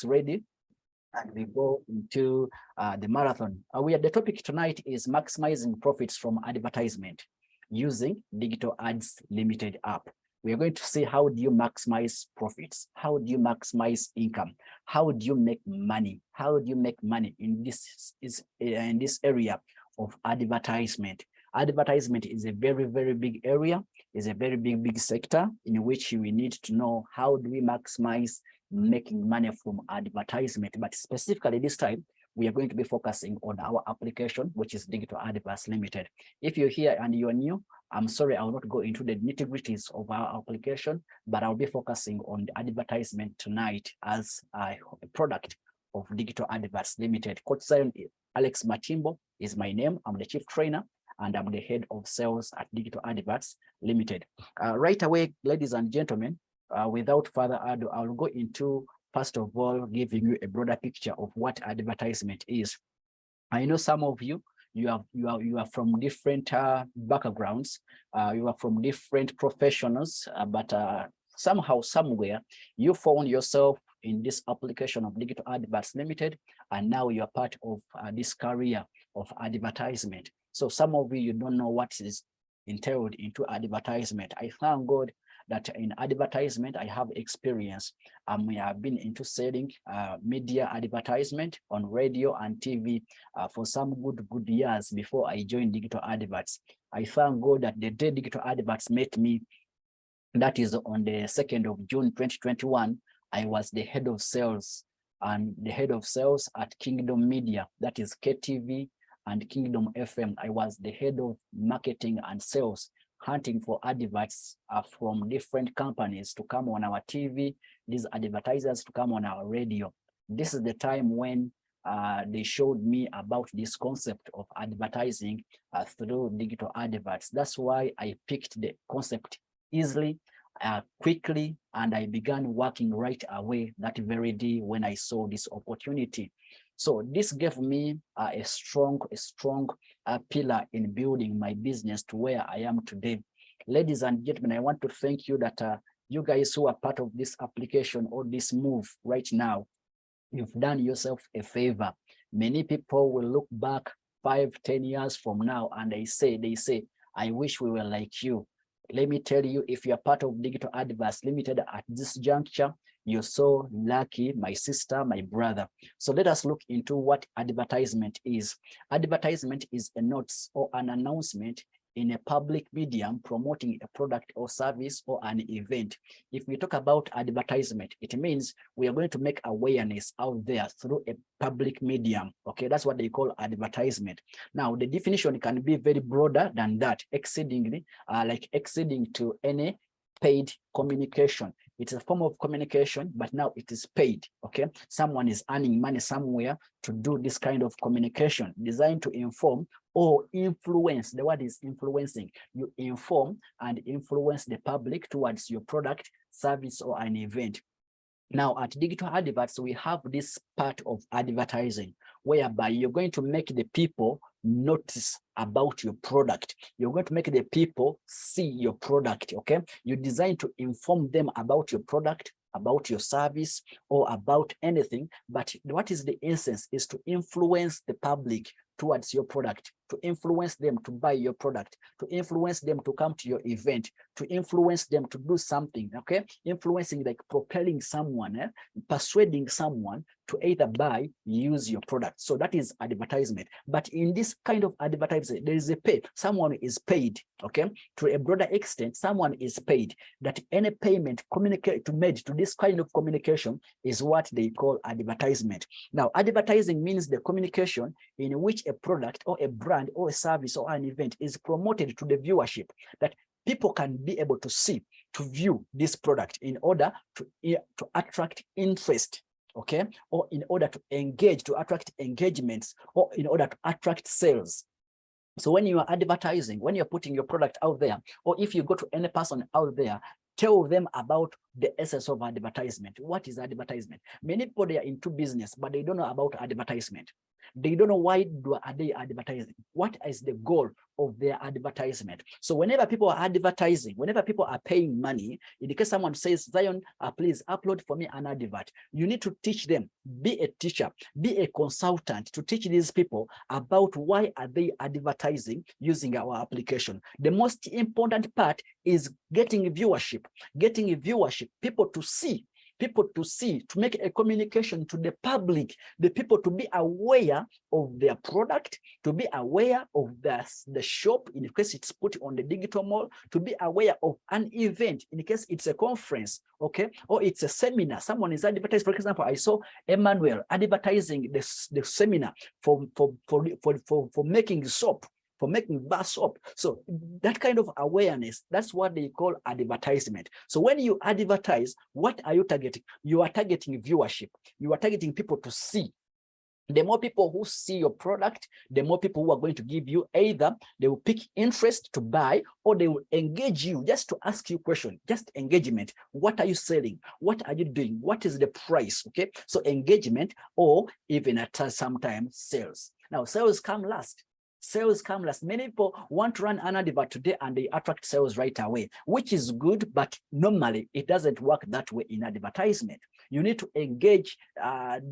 ready, and we go into the marathon. The topic tonight is maximizing profits from advertisement using Digital Ads Limited app. We are going to see how do you maximize profits? How do you maximize income? How do you make money? How do you make money in this area of advertisement? Advertisement is a very, very big area, is a very big sector in which we need to know how do we maximize making money from advertisement. But specifically this time, we are going to be focusing on our application, which is Digital Adverts Limited. If you're here and you're new, I'm sorry, I will not go into the nitty-gritties of our application, but I'll be focusing on the advertisement tonight as a product of Digital Adverts Limited. Coach Zion Alex Machimbo is my name. I'm the chief trainer and I'm the head of sales at Digital Adverts Limited. Right away, ladies and gentlemen, without further ado, I'll go into, first of all, giving you a broader picture of what advertisement is. I know some of you, you are from different backgrounds, you are from different professionals, but somehow, somewhere, you found yourself in this application of Digital Adverts Limited, and now you are part of this career of advertisement. So some of you don't know what is entailed into advertisement. I thank God that in advertisement, I have experience. We have been into selling media advertisement on radio and TV for some good years before I joined Digital Adverts. I thank God that the day Digital Adverts met me, that is on the 2nd of June 2021, I was the head of sales and the head of sales at Kingdom Media, that is KTV and Kingdom FM. I was the head of marketing and sales, hunting for adverts from different companies to come on our TV, these advertisers to come on our radio. This is the time when they showed me about this concept of advertising through digital adverts. That's why I picked the concept easily, quickly, and I began working right away that very day when I saw this opportunity. So this gave me a strong pillar in building my business to where I am today. Ladies and gentlemen, I want to thank you that you guys who are part of this application or this move right now, you've done yourself a favor. Many people will look back 5-10 years from now and they say, I wish we were like you. Let me tell you, if you're part of Digital Adverts Limited at this juncture, you're so lucky, my sister, my brother. So let us look into what advertisement is. Advertisement is a notice or an announcement in a public medium promoting a product or service or an event. If we talk about advertisement, it means we are going to make awareness out there through a public medium. Okay, that's what they call advertisement. Now, the definition can be very broader than that, exceeding to any paid communication. It's a form of communication, but now it is paid. Okay, someone is earning money somewhere to do this kind of communication designed to inform or influence. The word is influencing. You inform and influence the public towards your product, service, or an event. Now at Digital Adverts, we have this part of advertising whereby you're going to make the people notice about your product. You're going to make the people see your product, okay? You design to inform them about your product, about your service, or about anything. But what is the essence is to influence the public towards your product, to influence them to buy your product, to influence them to come to your event, to influence them to do something, okay? Influencing, like propelling someone, persuading someone to either buy, use your product. So that is advertisement. But in this kind of advertising, there is a pay. Someone is paid, okay? To a broader extent, someone is paid. That any payment made to this kind of communication is what they call advertisement. Now, advertising means the communication in which a product or a brand or a service or an event is promoted to the viewership, that people can be able to see, to view this product in order to attract interest, okay, or in order to engage, to attract engagements, or in order to attract sales. So when you are advertising, when you're putting your product out there, or if you go to any person out there, tell them about the essence of advertisement. What is advertisement? Many people, they are into business, but they don't know about advertisement. They don't know why are they advertising. What is the goal of their advertisement? So whenever people are advertising, whenever people are paying money, in case someone says, Zion, please upload for me an advert, you need to teach them, be a teacher, be a consultant to teach these people about why are they advertising using our application. The most important part is getting viewership, people to see, to make a communication to the public, the people to be aware of their product, to be aware of the shop in case it's put on the digital mall, to be aware of an event in case it's a conference, okay, or it's a seminar. Someone is advertising. For example, I saw Emmanuel advertising the seminar for making soap, for making bar soap. So that kind of awareness, that's what they call advertisement. So when you advertise, what are you targeting? You are targeting viewership. You are targeting people to see. The more people who see your product, the more people who are going to give you, either they will pick interest to buy, or they will engage you just to ask you questions, just engagement. What are you selling? What are you doing? What is the price? Okay, so engagement, or even at sometimes sales. Now, sales come last. Sales come last. Many people want to run an advert today and they attract sales right away, which is good, but normally it doesn't work that way in advertisement. You need to engage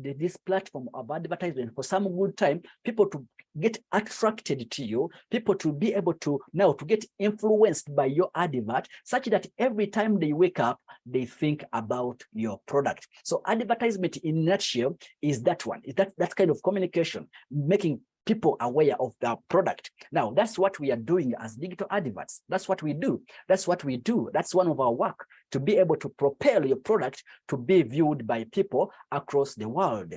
this platform of advertisement for some good time, people to get attracted to you, people to be able to now to get influenced by your advert, such that every time they wake up, they think about your product. So advertisement in a nutshell is that one, is that kind of communication, making people aware of the product. Now, that's what we are doing as digital adverts. That's what we do. That's what we do. That's one of our work, to be able to propel your product to be viewed by people across the world.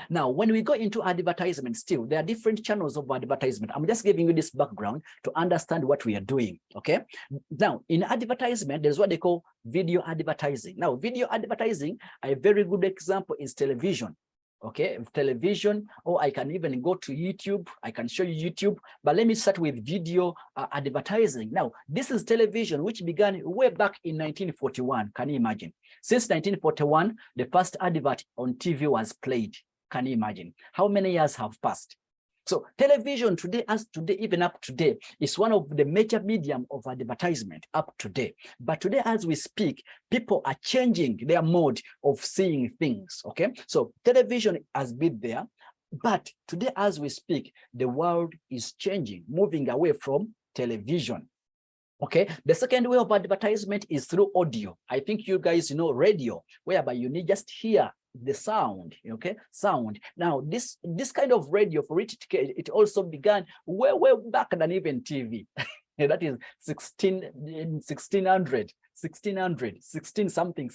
Now, when we go into advertisement, still, there are different channels of advertisement. I'm just giving you this background to understand what we are doing, okay? Now, in advertisement, there's what they call video advertising. Now, video advertising, a very good example is television. Okay, television, or I can even go to YouTube. I can show you YouTube, but let me start with video advertising. Now, this is television, which began way back in 1941. Can you imagine? Since 1941, the first advert on TV was played. Can you imagine? How many years have passed? So television today, even up today, is one of the major medium of advertisement up today. But today, as we speak, people are changing their mode of seeing things, okay? So television has been there, but today, as we speak, the world is changing, moving away from television. Okay, the second way of advertisement is through audio. I think you guys know radio, whereby you need just hear the sound, okay, sound. Now, this kind of radio, for it also began way back than even TV. That is 1600, 16 something.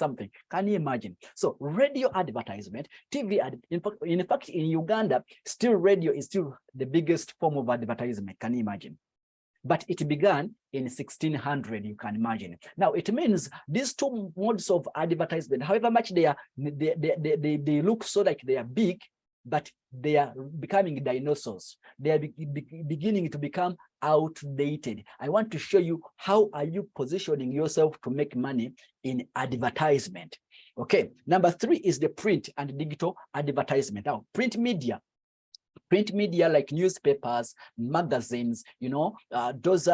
Can you imagine? So radio advertisement, TV, in fact, in Uganda, still radio is still the biggest form of advertisement. Can you imagine? But it began in 1600, you can imagine. Now, it means these two modes of advertisement, however much they look so like they are big, but they are becoming dinosaurs. They are beginning to become outdated. I want to show you how are you positioning yourself to make money in advertisement. Okay, number 3 is the print and digital advertisement. Now, print media like newspapers, magazines, you know, those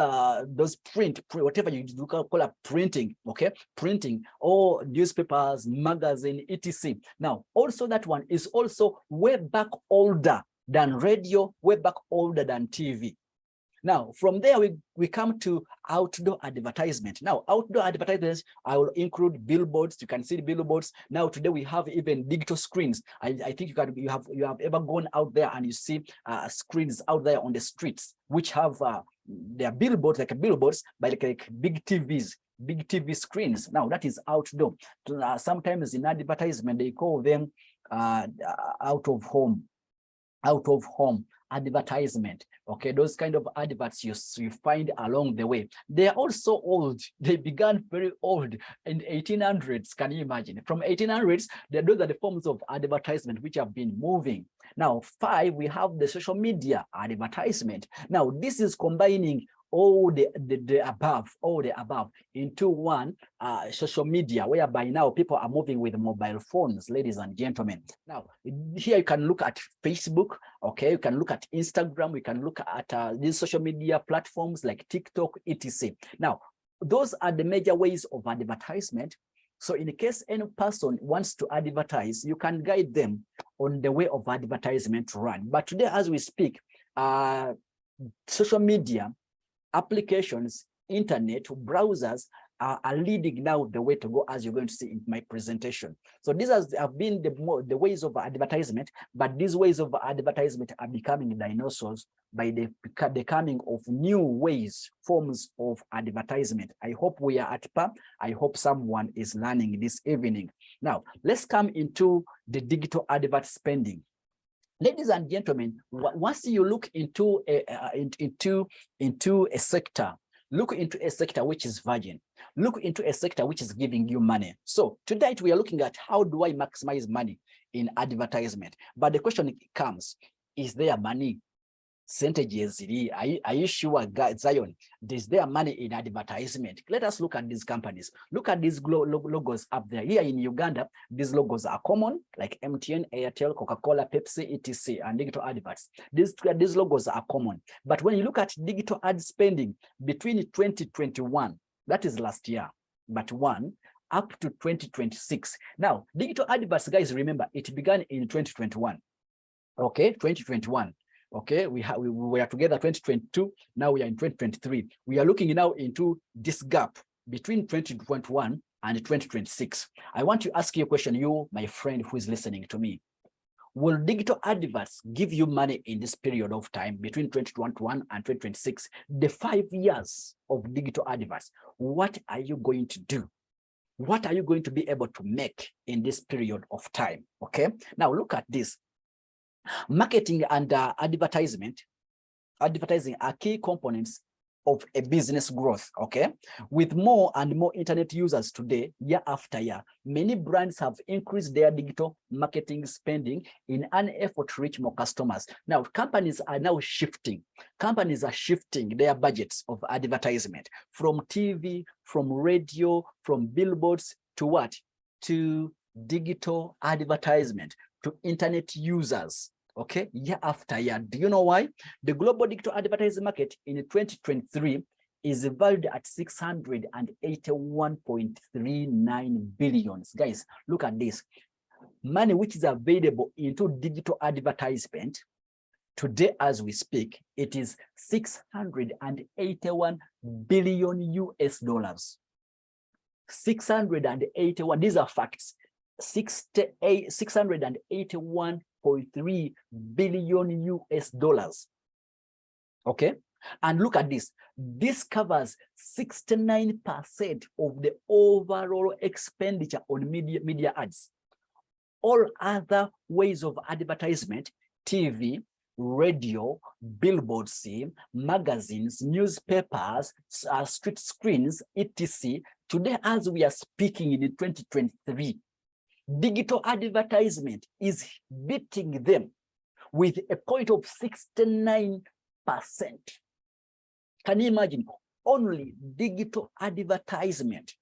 print, whatever you call it, printing, okay, printing, or newspapers, magazine, etc. Now, also that one is also way back older than radio, way back older than TV. Now, from there, we come to outdoor advertisement. Now, outdoor advertisements, I will include billboards. You can see the billboards. Now, today we have even digital screens. I think you have ever gone out there and you see screens out there on the streets, which have their billboards, like billboards, but like big TVs, big TV screens. Now, that is outdoor. Sometimes in advertisement, they call them out of home advertisement. Okay, those kind of adverts you find along the way. They are also old. They began very old in 1800s. Can you imagine? From 1800s, those are the forms of advertisement which have been moving. Now, 5, we have the social media advertisement. Now, this is combining all the above into one social media, whereby now people are moving with mobile phones, ladies and gentlemen. Now, here you can look at Facebook, okay? You can look at Instagram, we can look at these social media platforms like TikTok, etc. Now, those are the major ways of advertisement. So in case any person wants to advertise, you can guide them on the way of advertisement to run. But today, as we speak, social media, applications, internet, browsers are leading now the way to go, as you're going to see in my presentation. So these have been the ways of advertisement, but these ways of advertisement are becoming dinosaurs by the coming of new ways, forms of advertisement. I hope we are at par. I hope someone is learning this evening. Now, let's come into the digital advert spending. Ladies and gentlemen, once you look into a sector, look into a sector which is virgin. Look into a sector which is giving you money. So tonight we are looking at how do I maximize money in advertisement. But the question comes, is there money? Percentages, are you sure, Zion, is there money in advertisement? Let us look at these companies. Look at these logos up there. Here in Uganda, these logos are common, like MTN, Airtel, Coca-Cola, Pepsi, etc., and digital adverts. These logos are common. But when you look at digital ad spending between 2021, that is last year, but up to 2026. Now, digital adverts, guys, remember, it began in 2021. Okay, 2021. Okay, we were together 2022, now we are in 2023. We are looking now into this gap between 2021 and 2026. I want to ask you a question, you, my friend who is listening to me. Will digital adverts give you money in this period of time between 2021 and 2026, the 5 years of digital adverts? What are you going to do? What are you going to be able to make in this period of time? Okay, now look at this. Marketing and advertising are key components of a business growth, okay? With more and more internet users today, year after year, many brands have increased their digital marketing spending in an effort to reach more customers. Now, companies are now shifting. Companies are shifting their budgets of advertisement from TV, from radio, from billboards to what? To digital advertisement, to internet users. Okay, year after year. Do you know why? The global digital advertising market in 2023 is valued at 681.39 billion. Guys, look at this. Money which is available into digital advertisement today as we speak, it is 681 billion US dollars. 681, these are facts. 681.3 billion US dollars. Okay, and look at this. This covers 69% of the overall expenditure on media ads. All other ways of advertisement, TV, radio, billboards, magazines, newspapers, street screens, etc. Today, as we are speaking in 2023, digital advertisement is beating them with a point of 69%. Can you imagine? Only digital advertisement.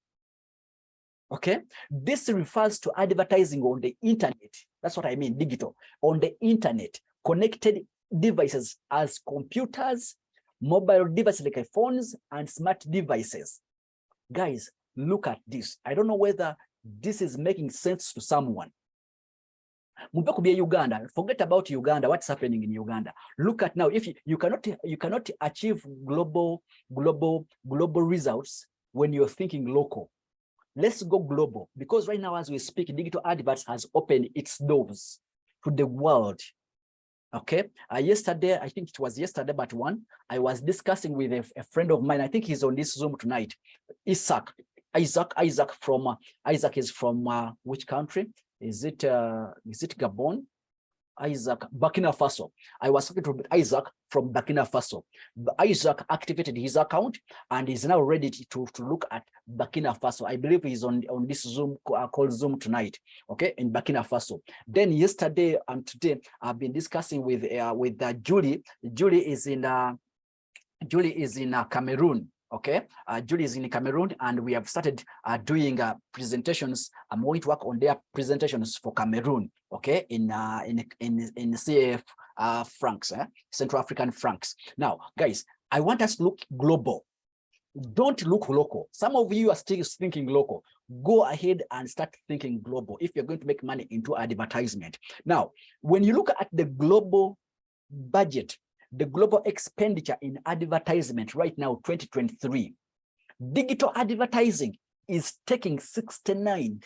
Okay, this refers to advertising on the internet. That's what I mean, digital. On the internet, connected devices as computers, mobile devices like phones, and smart devices. Guys, look at this. I don't know whether this is making sense to someone. Uganda, forget about Uganda, what's happening in Uganda. Look at now, if you cannot achieve global results when you're thinking local. Let's go global, because right now as we speak, digital adverts has opened its doors to the world. Okay, yesterday, I think it was yesterday, but I was discussing with a friend of mine. I think he's on this Zoom tonight. Isaac is from which country? Is it Gabon? Isaac, Burkina Faso. I was talking to Isaac from Burkina Faso. Isaac activated his account and is now ready to look at Burkina Faso. I believe he's on this Zoom called Zoom tonight, okay, in Burkina Faso. Then yesterday and today, I've been discussing with Julie. Julie is in Julie is in Cameroon. Okay, Julie is in Cameroon, and we have started doing presentations. I'm going to work on their presentations for Cameroon. Okay, in CAF francs, Central African francs. Now, guys, I want us to look global. Don't look local. Some of you are still thinking local. Go ahead and start thinking global if you're going to make money into advertisement. Now, when you look at the global budget, the global expenditure in advertisement right now, 2023, digital advertising is taking 69%.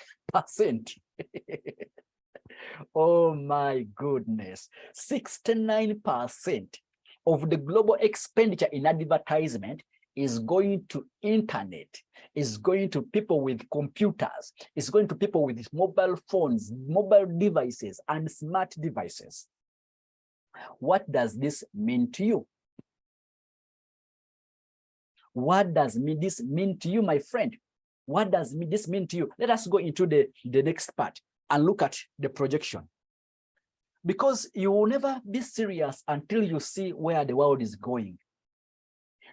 Oh my goodness, 69% of the global expenditure in advertisement is going to internet, is going to people with computers, is going to people with mobile phones, mobile devices, and smart devices. What does this mean to you? What does this mean to you, my friend? What does this mean to you? Let us go into the next part and look at the projection. Because you will never be serious until you see where the world is going.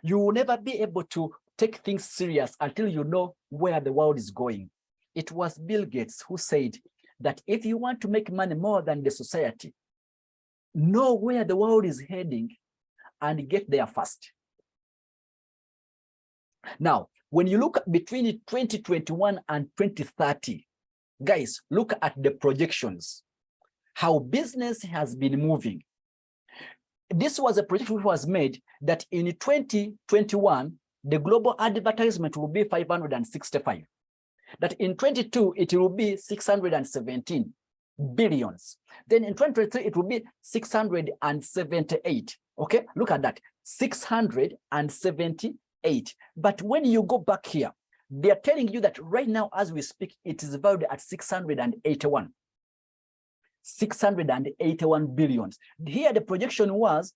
You will never be able to take things serious until you know where the world is going. It was Bill Gates who said that if you want to make money more than the society, know where the world is heading and get there fast. Now, when you look between 2021 and 2030, guys, look at the projections, how business has been moving. This was a projection which was made that in 2021, the global advertisement will be 565. That in 22, it will be 617 billions. Then in 2023, it will be 678. Okay, look at that, 678. But when you go back here, they are telling you that right now, as we speak, it is valued at 681. 681 billions. Here the projection was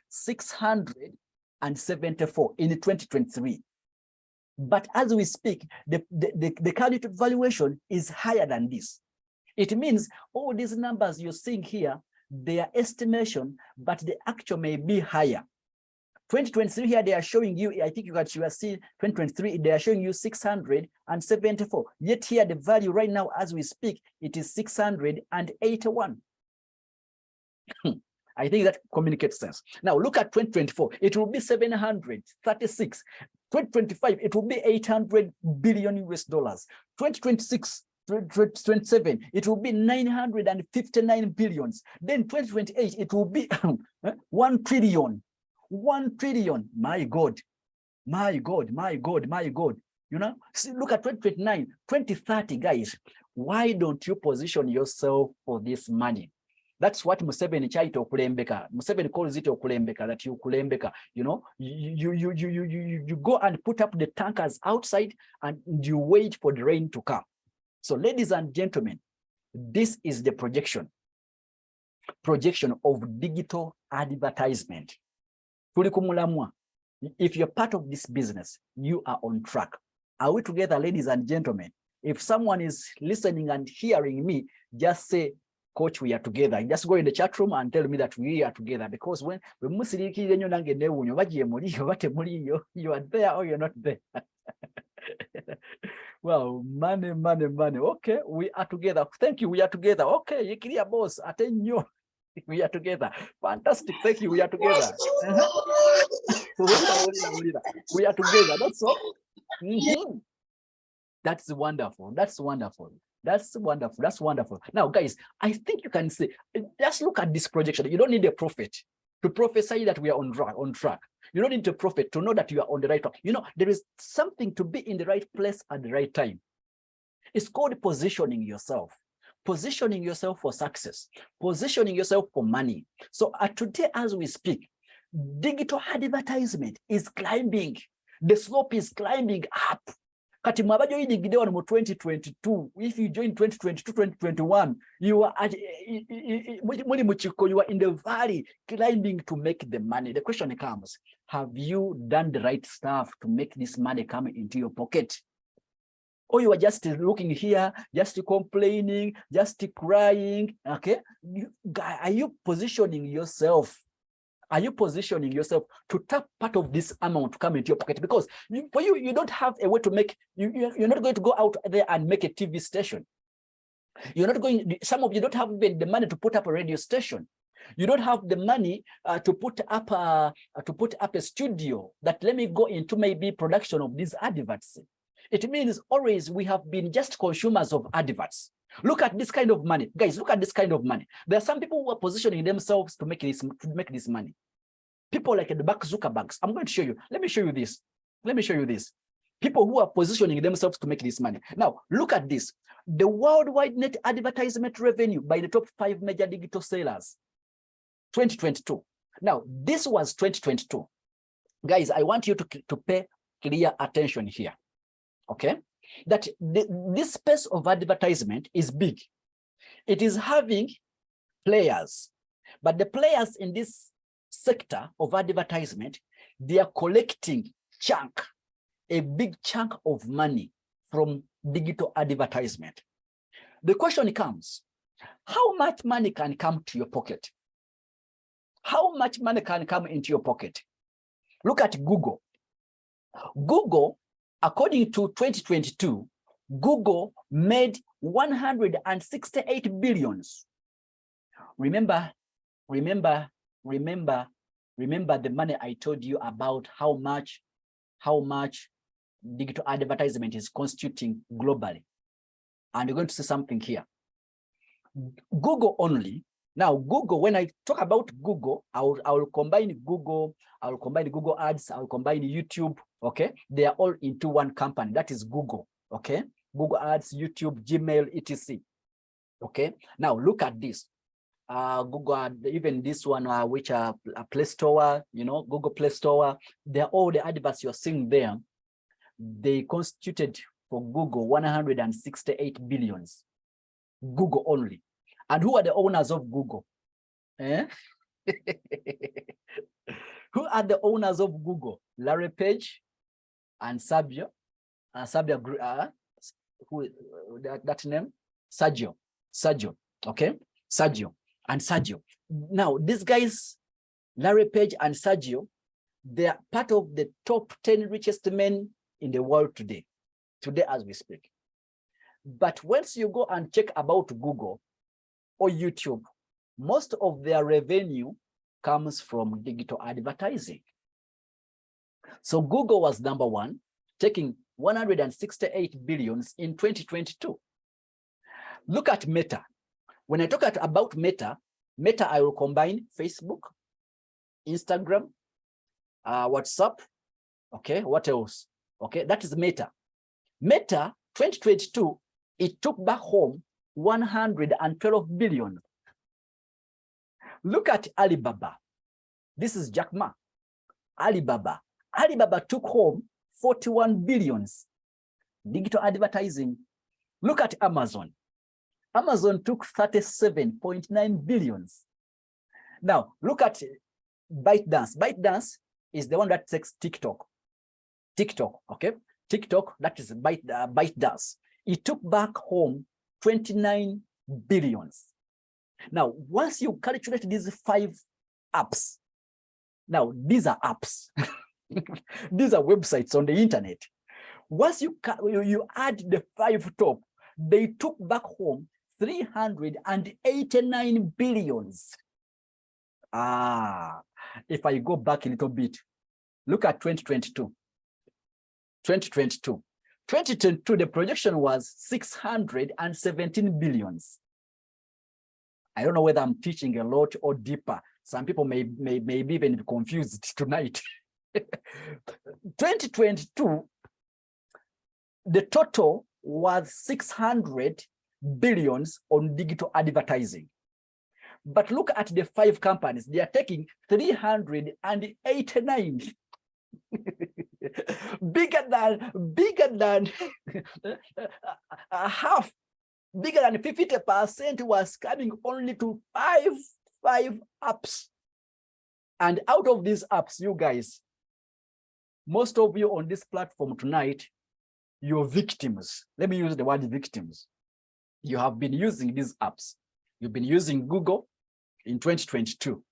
674 in 2023. But as we speak, the current valuation is higher than this. It means all these numbers you're seeing here, they are estimation, but the actual may be higher. 2023 here, they are showing you, I think you are seeing 2023, they are showing you 674. Yet here, the value right now, as we speak, it is 681. I think that communicates sense. Now look at 2024, it will be 736. 2025, it will be 800 billion US dollars. 2026, 2027, it will be 959 billions. Then 2028, it will be 1 trillion. 1 trillion. My God, my God, my God, my God. You know, see, look at 2029, 2030, guys. Why don't you position yourself for this money? That's what Museveni chaito kulembeka. Museveni calls it kulembeka, that you kulembeka. You know, you go and put up the tankers outside and you wait for the rain to come. So, ladies and gentlemen, this is the projection of digital advertisement. If you're part of this business, you are on track. Are we together, ladies and gentlemen? If someone is listening and hearing me, just say, Coach, we are together. Just go in the chat room and tell me that we are together. Because when you are there or you're not there. Well, money. Okay, we are together. Thank you. We are together. Okay, you clear, boss. Attention. We are together. Fantastic. Thank you. We are together. We are together. That's all. That's wonderful. That's wonderful. That's wonderful. That's wonderful. Now, guys, I think you can say, just look at this projection. You don't need a prophet to prophesy that we are on track. You don't need a prophet to know that you are on the right track. You know, there is something to be in the right place at the right time. It's called positioning yourself. Positioning yourself for success, positioning yourself for money. So today, as we speak, digital advertisement is climbing. The slope is climbing up. Kati mwabajo hii ngide wano 2022. If you join 2022, 2021, you are at you are in the valley climbing to make the money. The question comes, have you done the right stuff to make this money come into your pocket? Or you are just looking here, just complaining, just crying, okay? Are you positioning yourself Are you positioning yourself to tap part of this amount to come into your pocket? Because you don't have a way to make, you're not going to go out there and make a TV station. You're not going, some of you don't have even the money to put up a radio station. You don't have the money to put up a studio that let me go into maybe production of these adverts. It means always we have been just consumers of adverts. Look at this kind of money, guys. Look at this kind of money. There are some people who are positioning themselves to make this money. People like the Mark Zuckerbergs. I'm going to show you. Let me show you this. Let me show you this. People who are positioning themselves to make this money. Now, look at this. The worldwide net advertisement revenue by the top 5 major digital sellers. 2022. Now, this was 2022. Guys, I want you to pay clear attention here. Okay? That this space of advertisement is big. It is having players, but the players in this sector of advertisement, they are collecting a big chunk of money from digital advertisement. The question comes, how much money can come to your pocket? How much money can come into your pocket? Look at Google. Google, according to 2022, Google made 168 billions. Remember the money I told you about how much digital advertisement is constituting globally. And you're going to see something here. Google only. Now, Google, when I talk about Google, I will combine Google, I will combine Google Ads, I will combine YouTube, okay? They are all into one company, that is Google, okay? Google Ads, YouTube, Gmail, etc. Okay? Now, look at this. Google, even this one, which are Play Store, you know, Google Play Store, they're all the adverts you're seeing there. They constituted for Google 168 billions. Google only. And who are the owners of Google? Eh? Who are the owners of Google? Larry Page and Sergio. Who that name? Sergio. Okay, Sergio and Sergio. Now these guys, Larry Page and Sergio, they are part of the top 10 richest men in the world today as we speak. But once you go and check about Google or YouTube, most of their revenue comes from digital advertising. So Google was number one, taking 168 billions in 2022. Look at Meta. When I talk about Meta, I will combine Facebook, Instagram, WhatsApp. Okay, what else? Okay, that is Meta. Meta, 2022, it took back home 112 billion. Look at Alibaba. This is Jack Ma. Alibaba took home 41 billions. Digital advertising. Look at Amazon. Amazon took 37.9 billions. Now, look at ByteDance. ByteDance is the one that takes TikTok, okay? TikTok, that is ByteDance. It took back home 29 billions. Now, once you calculate these 5 apps, now these are apps. These are websites on the internet. Once you add the 5 top, they took back home 389 billions. If I go back a little bit, look at 2022. 2022, the projection was 617 billions. I don't know whether I'm teaching a lot or deeper. Some people may be even confused tonight. 2022, the total was 600 billions on digital advertising. But look at the 5 companies, they are taking 389. bigger than half, bigger than 50% was coming only to 5 apps. And out of these apps, you guys, most of you on this platform tonight, you're victims. Let me use the word victims. You have been using these apps. You've been using Google in 2022.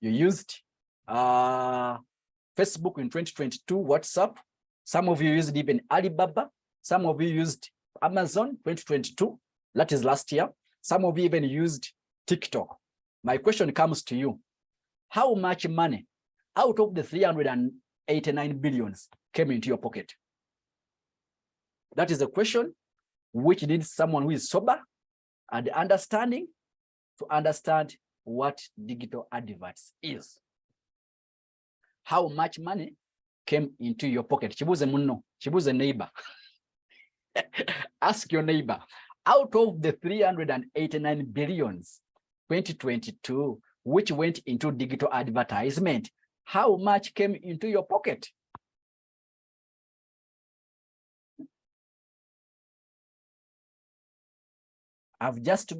You used Facebook in 2022, WhatsApp. Some of you used even Alibaba. Some of you used Amazon 2022. That is last year. Some of you even used TikTok. My question comes to you. How much money out of the 389 billions came into your pocket? That is a question which needs someone who is sober and understanding to understand what digital adverts is. How much money came into your pocket? Chibuze muno, chibuze neighbor. Ask your neighbor. Out of the 389 billions 2022, which went into digital advertisement, how much came into your pocket? I've just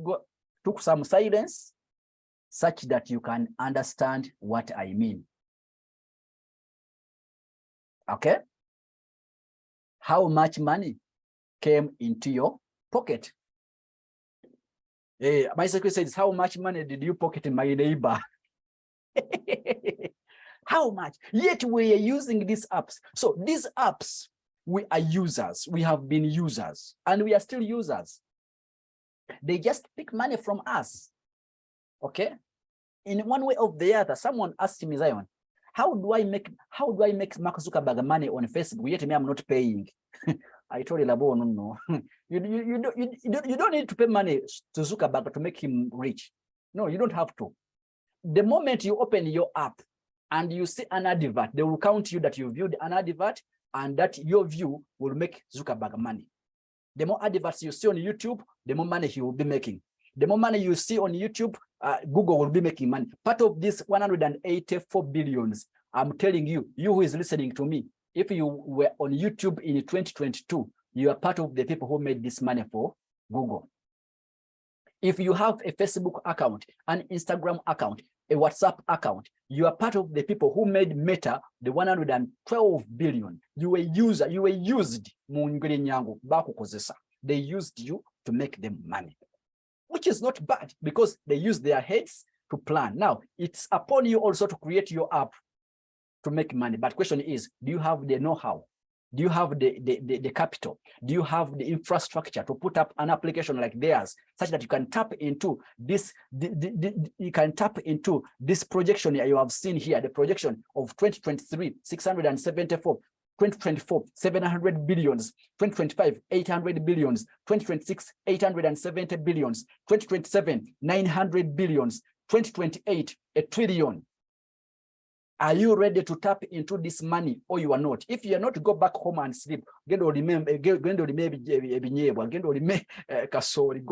took some silence such that you can understand what I mean. Okay? How much money came into your pocket? My secretary says, how much money did you pocket in my neighbor? How much? Yet we are using these apps. So these apps, we are users. We have been users and we are still users. They just pick money from us. Okay? In one way or the other, someone asked me, Zion, how do I make Mark Zuckerberg money on Facebook? Yet me, I'm not paying. I told him, no. You don't need to pay money to Zuckerberg to make him rich. No, you don't have to. The moment you open your app and you see an advert, they will count you that you viewed an advert and that your view will make Zuckerberg money. The more adverts you see on YouTube, the more money he will be making. The more money you see on YouTube, Google will be making money. Part of this 184 billions, I'm telling you, you who is listening to me, if you were on YouTube in 2022, you are part of the people who made this money for Google. If you have a Facebook account, an Instagram account, a WhatsApp account, you are part of the people who made Meta the 112 billion. You were used. They used you to make them money, which is not bad because they use their heads to plan. Now, it's upon you also to create your app to make money. But the question is, do you have the know-how? Do you have the capital? Do you have the infrastructure to put up an application like theirs such that you can tap into this, you can tap into this projection you have seen here, the projection of 2023, 674, 2024, 700 billions, 2025, 800 billions, 2026, 870 billions, 2027, 900 billions, 2028, 1 trillion. Are you ready to tap into this money or you are not? If you are not, go back home and sleep. Go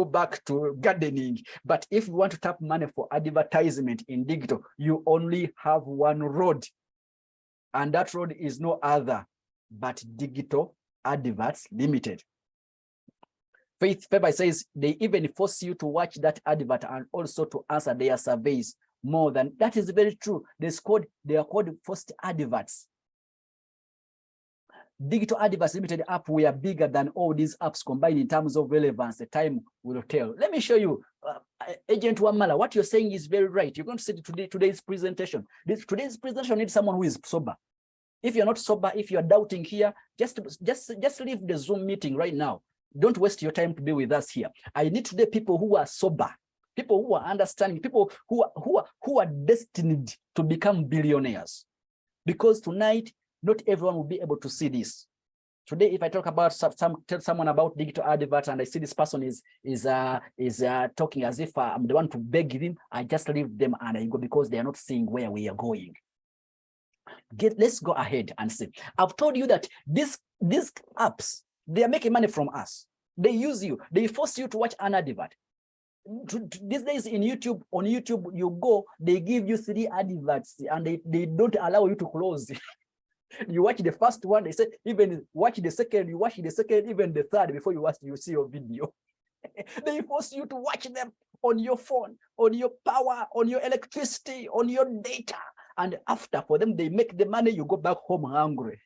back to gardening. But if you want to tap money for advertisement in digital, you only have one road. And that road is no other but Digital Adverts Limited. Faith Faber says they even force you to watch that advert and also to answer their surveys. More than that is very true. They are called forced adverts. Digital Adverts Limited app, we are bigger than all these apps combined in terms of relevance. The time will tell. Let me show you, Agent Wamala. What you're saying is very right. You're going to see today's presentation. Today's presentation needs someone who is sober. If you're not sober, if you're doubting here, just leave the Zoom meeting right now. Don't waste your time to be with us here. I need today people who are sober. People who are understanding, people who are destined to become billionaires. Because tonight, not everyone will be able to see this. Today, if I talk about tell someone about digital adverts and I see this person is talking as if I'm the one to beg them, I just leave them and I go because they are not seeing where we are going. Let's go ahead and see. I've told you that these apps, they are making money from us. They use you. They force you to watch an advert. These days on YouTube, you go, they give you 3 adverts and they don't allow you to close. You watch the first one, they say, even watch the second, you watch the second, even the third before you see your video. They force you to watch them on your phone, on your power, on your electricity, on your data. And after, for them, they make the money, you go back home hungry.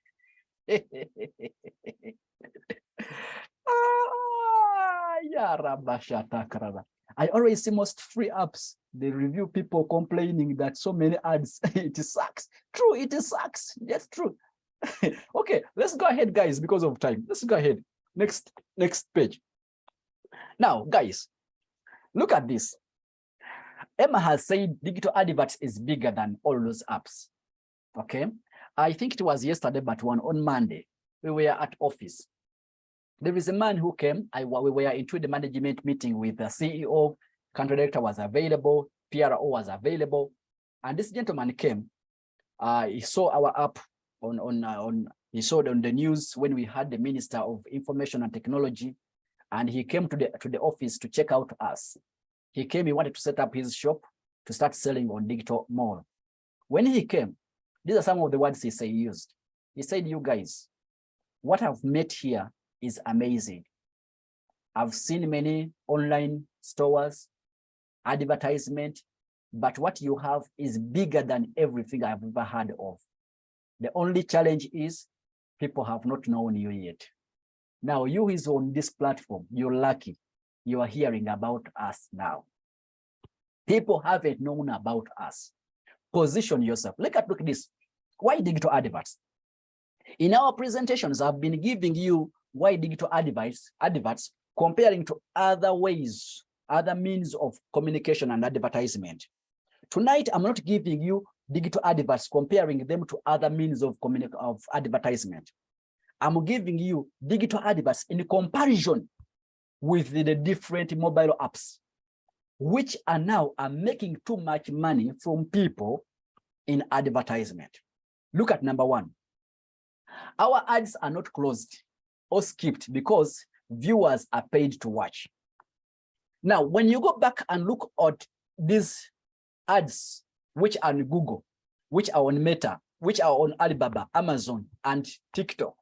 I always see most free apps the review people complaining that so many ads, it sucks. True, it sucks. That's true. Okay, let's go ahead, guys, because of time. Let's go ahead. Next page. Now, guys, look at this. Emma has said digital adverts is bigger than all those apps. Okay, I think it was yesterday, but on Monday, we were at office. There is a man who came. We were into the management meeting with the CEO, country director was available, PRO was available, and this gentleman came. He saw our app he saw it on the news when we had the Minister of Information and Technology, and he came to the office to check out us. He came, he wanted to set up his shop to start selling on digital mall. When he came, these are some of the words he used. He said, you guys, what I've met here is amazing. I've seen many online stores, advertisement, but what you have is bigger than everything I've ever heard of. The only challenge is people have not known you yet. Now, you is on this platform, you're lucky. You are hearing about us now. People haven't known about us. Position yourself. Look at this. Why digital adverts? In our presentations, I've been giving you why digital adverts comparing to other ways, other means of communication and advertisement. Tonight, I'm not giving you digital adverts, comparing them to other means of advertisement. I'm giving you digital adverts in comparison with the different mobile apps, which are now making too much money from people in advertisement. Look at number one. Our ads are not closed or skipped because viewers are paid to watch. Now, when you go back and look at these ads, which are on Google, which are on Meta, which are on Alibaba, Amazon, and TikTok,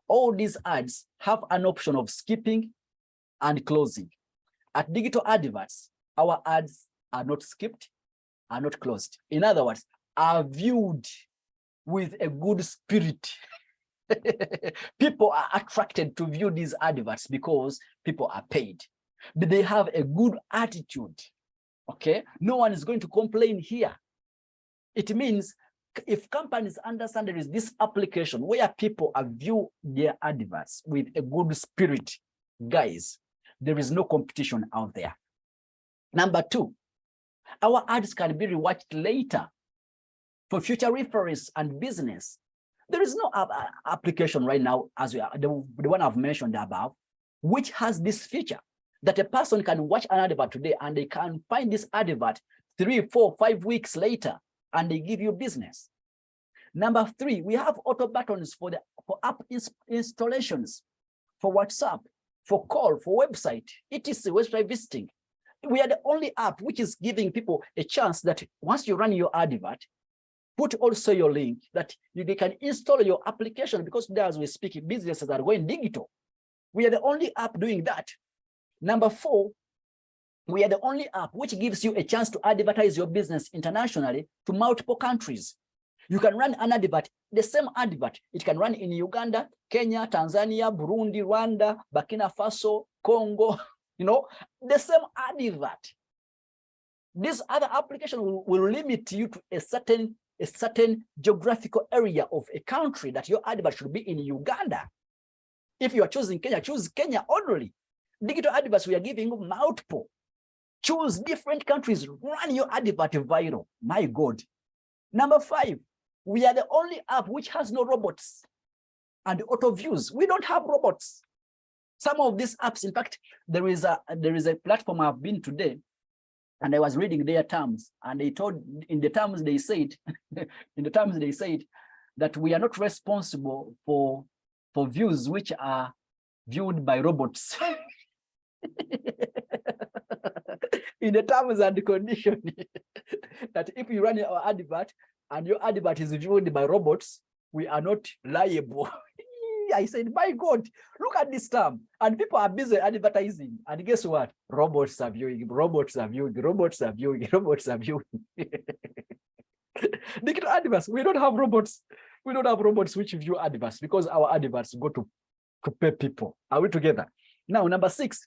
all these ads have an option of skipping and closing. At digital adverts, our ads are not skipped, are not closed. In other words, are viewed with a good spirit. People are attracted to view these adverts because people are paid. But they have a good attitude. Okay, no one is going to complain here. It means if companies understand there is this application where people are view their adverts with a good spirit, guys, there is no competition out there. Number two, our ads can be rewatched later for future reference and business. There is no application right now, as the one I've mentioned above, which has this feature that a person can watch an advert today and they can find this advert 3, 4, 5 weeks later and they give you business. Number three, we have auto buttons for app installations, for WhatsApp, for call, for website, etc. website visiting. We are the only app which is giving people a chance that once you run your advert, put also your link that they can install your application, because there, as we speak, businesses are going digital. We are the only app doing that. Number four, we are the only app which gives you a chance to advertise your business internationally to multiple countries. You can run an advert, the same advert. It can run in Uganda, Kenya, Tanzania, Burundi, Rwanda, Burkina Faso, Congo, the same advert. This other application will limit you to a certain geographical area of a country that your advert should be in Uganda. If you are choosing Kenya, choose Kenya only. Digital adverts, we are giving you multiple. Choose different countries, run your advert viral. My God. Number five, we are the only app which has no robots and auto views. We don't have robots. Some of these apps, in fact, there is a platform I've been today, and I was reading their terms, and they told in the terms they said that we are not responsible for views which are viewed by robots. In the terms and condition that if you run our advert and your advert is viewed by robots, we are not liable. I said, my God, look at this term. And people are busy advertising. And guess what? Robots are viewing, robots are viewing, robots are viewing, robots are viewing. Digital adverts, we don't have robots. We don't have robots which view adverts because our adverts go to pay people. Are we together? Now, number six,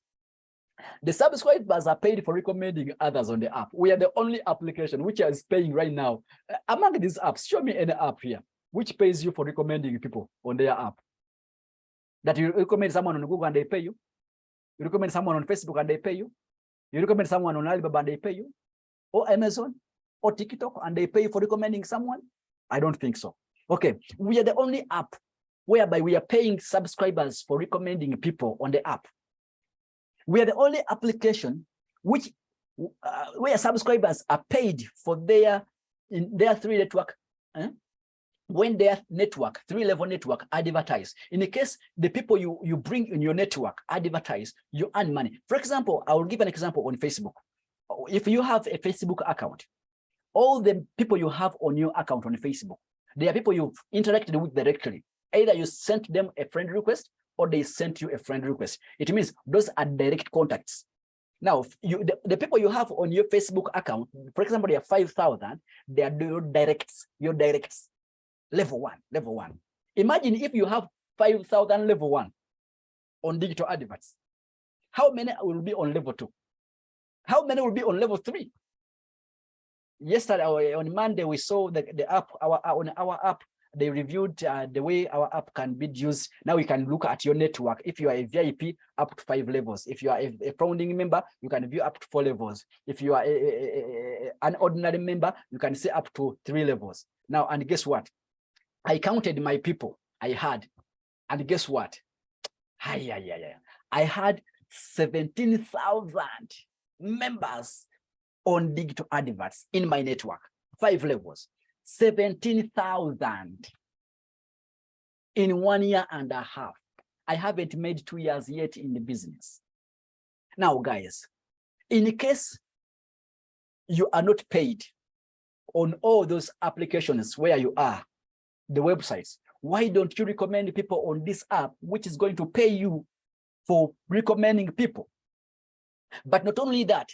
The subscribers are paid for recommending others on the app. We are the only application which is paying right now. Among these apps, show me any app here which pays you for recommending people on their app. That you recommend someone on Google and they pay you. You recommend someone on Facebook and they pay you. You recommend someone on Alibaba and they pay you. Or Amazon or TikTok and they pay you for recommending someone. I don't think so. Okay, we are the only app whereby we are paying subscribers for recommending people on the app. We are the only application which where subscribers are paid for their three network. When their network, 3-level network, advertise. In the case the people you bring in your network advertise, you earn money. For example, I will give an example on Facebook. If you have a Facebook account, all the people you have on your account on Facebook, they are people you've interacted with directly. Either you sent them a friend request or they sent you a friend request. It means those are direct contacts. Now, the people you have on your Facebook account, for example, they are 5,000, they are your directs, level one. Imagine if you have 5,000 level 1 on digital adverts. How many will be on level 2? How many will be on level 3? Yesterday, on Monday, we saw the app, on our app, they reviewed the way our app can be used. Now we can look at your network. If you are a VIP, up to 5 levels. If you are a founding member, you can view up to 4 levels. If you are an ordinary member, you can see up to 3 levels. Now, and guess what? I counted my people I had, and guess what? I had 17,000 members on digital adverts in my network, 5 levels. 17,000 in 1.5 years. I haven't made 2 years yet in the business. Now, guys, in case you are not paid on all those applications where you are, the websites, why don't you recommend people on this app, which is going to pay you for recommending people? But not only that,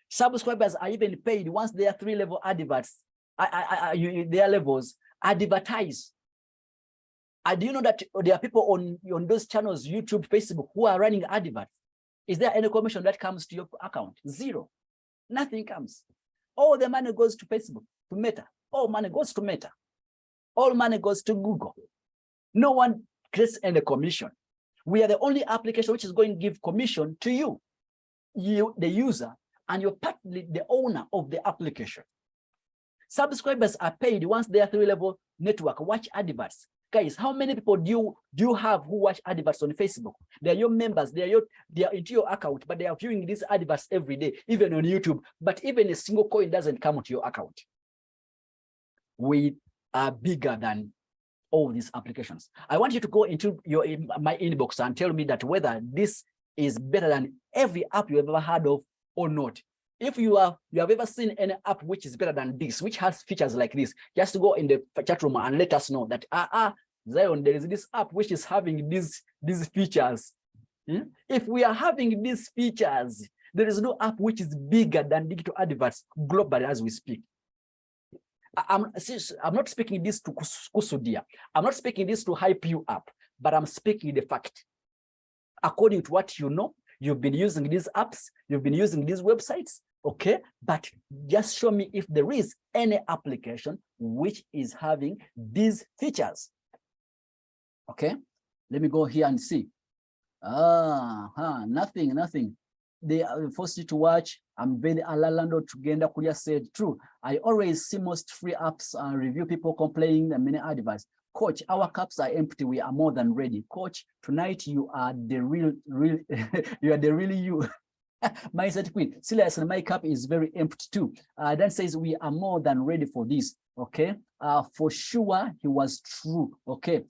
subscribers are even paid once they are 3-level adverts. Their levels advertise. Do you know that there are people on those channels, YouTube, Facebook, who are running adverts? Is there any commission that comes to your account? Zero. Nothing comes. All the money goes to Facebook, to Meta. All money goes to Meta. All money goes to Google. No one creates any commission. We are the only application which is going to give commission to you, the user, and you're partly the owner of the application. Subscribers are paid once they are 3-level network, watch adverts. Guys, how many people do you have who watch adverts on Facebook? They are your members, they are into your account, but they are viewing these adverts every day, even on YouTube, but even a single coin doesn't come to your account. We are bigger than all these applications. I want you to go into my inbox and tell me that whether this is better than every app you have ever heard of or not. If you have ever seen any app which is better than this, which has features like this, just go in the chat room and let us know that Zion, there is this app which is having these features. If we are having these features, there is no app which is bigger than digital adverts globally as we speak. I'm not speaking this to Kusudia. I'm not speaking this to hype you up, but I'm speaking the fact. According to what you know, you've been using these apps, you've been using these websites, okay? But just show me if there is any application which is having these features. Okay, let me go here and see. Nothing. They are forced you to watch. I'm very Alalando Tugenda Kuya said, true. I always see most free apps review people complaining and many advice. Coach, our cups are empty. We are more than ready. Coach, tonight you are the real you are the really you. Mindset queen. Silas, and my cup is very empty too. Then says we are more than ready for this. Okay. For sure, he was true. Okay.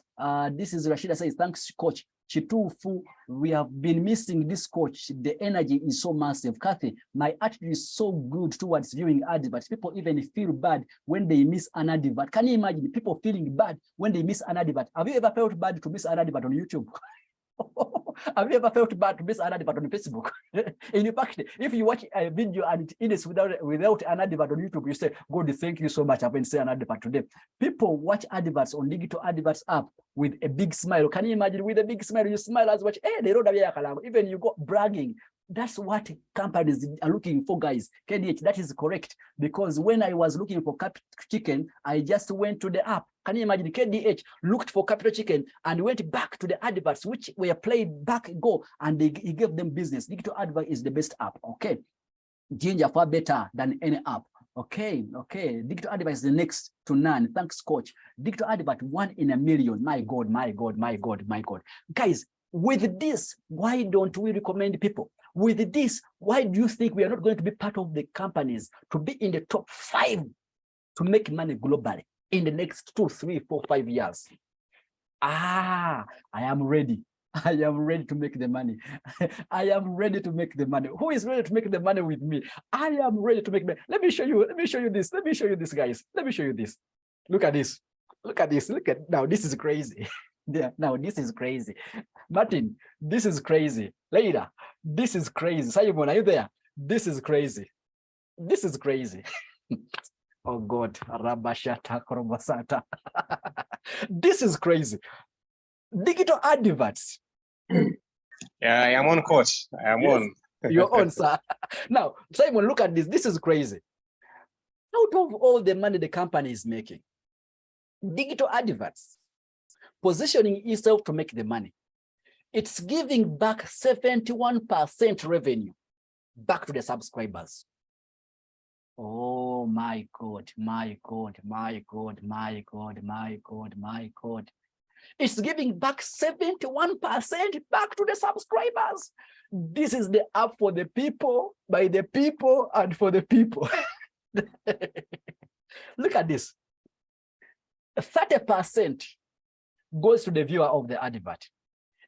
This is Rashida says, thanks, coach. Chitufu, we have been missing this coach. The energy is so massive. Kathy, my attitude is so good towards viewing adverts. People even feel bad when they miss an advert. Can you imagine people feeling bad when they miss an advert? Have you ever felt bad to miss an advert on YouTube? Have you ever felt bad to miss an advert on Facebook? In fact, if you watch a video and it is without an advert on YouTube, you say, God, thank you so much. I've been saying an advert today. People watch adverts on digital adverts app with a big smile. Can you imagine with a big smile? You smile as much. Hey, they don't have even you go bragging. That's what companies are looking for, guys. KDH, that is correct. Because when I was looking for Capital Chicken, I just went to the app. Can you imagine? KDH looked for Capital Chicken and went back to the adverts, which were played back go, and he gave them business. Digital advert is the best app. Okay. Ginger far better than any app. Okay. Digital advert is the next to none. Thanks, coach. Digital advert 1 in a million. My God. Guys, with this, why don't we recommend people? With this, why do you think we are not going to be part of the companies to be in the top 5 to make money globally in the next 2, 3, 4, 5 years? I am ready. I am ready to make the money. I am ready to make the money. Who is ready to make the money with me? I am ready to make money. Let me show you this. Let me show you this, guys. Let me show you this. Look at this. Look at this. Look at now. This is crazy. Yeah, now this is crazy. Martin, this is crazy. Leila, this is crazy. Simon, are you there? This is crazy. This is crazy. Oh God, Rabashata Korobasata. This is crazy. Digital adverts. Yeah, I am on, coach. I am on. You're on, sir. Now, Simon, look at this. This is crazy. Out of all the money the company is making, digital adverts, positioning itself to make the money, it's giving back 71% revenue back to the subscribers. Oh my God. It's giving back 71% back to the subscribers. This is the app for the people, by the people, and for the people. Look at this. 30% goes to the viewer of the advert.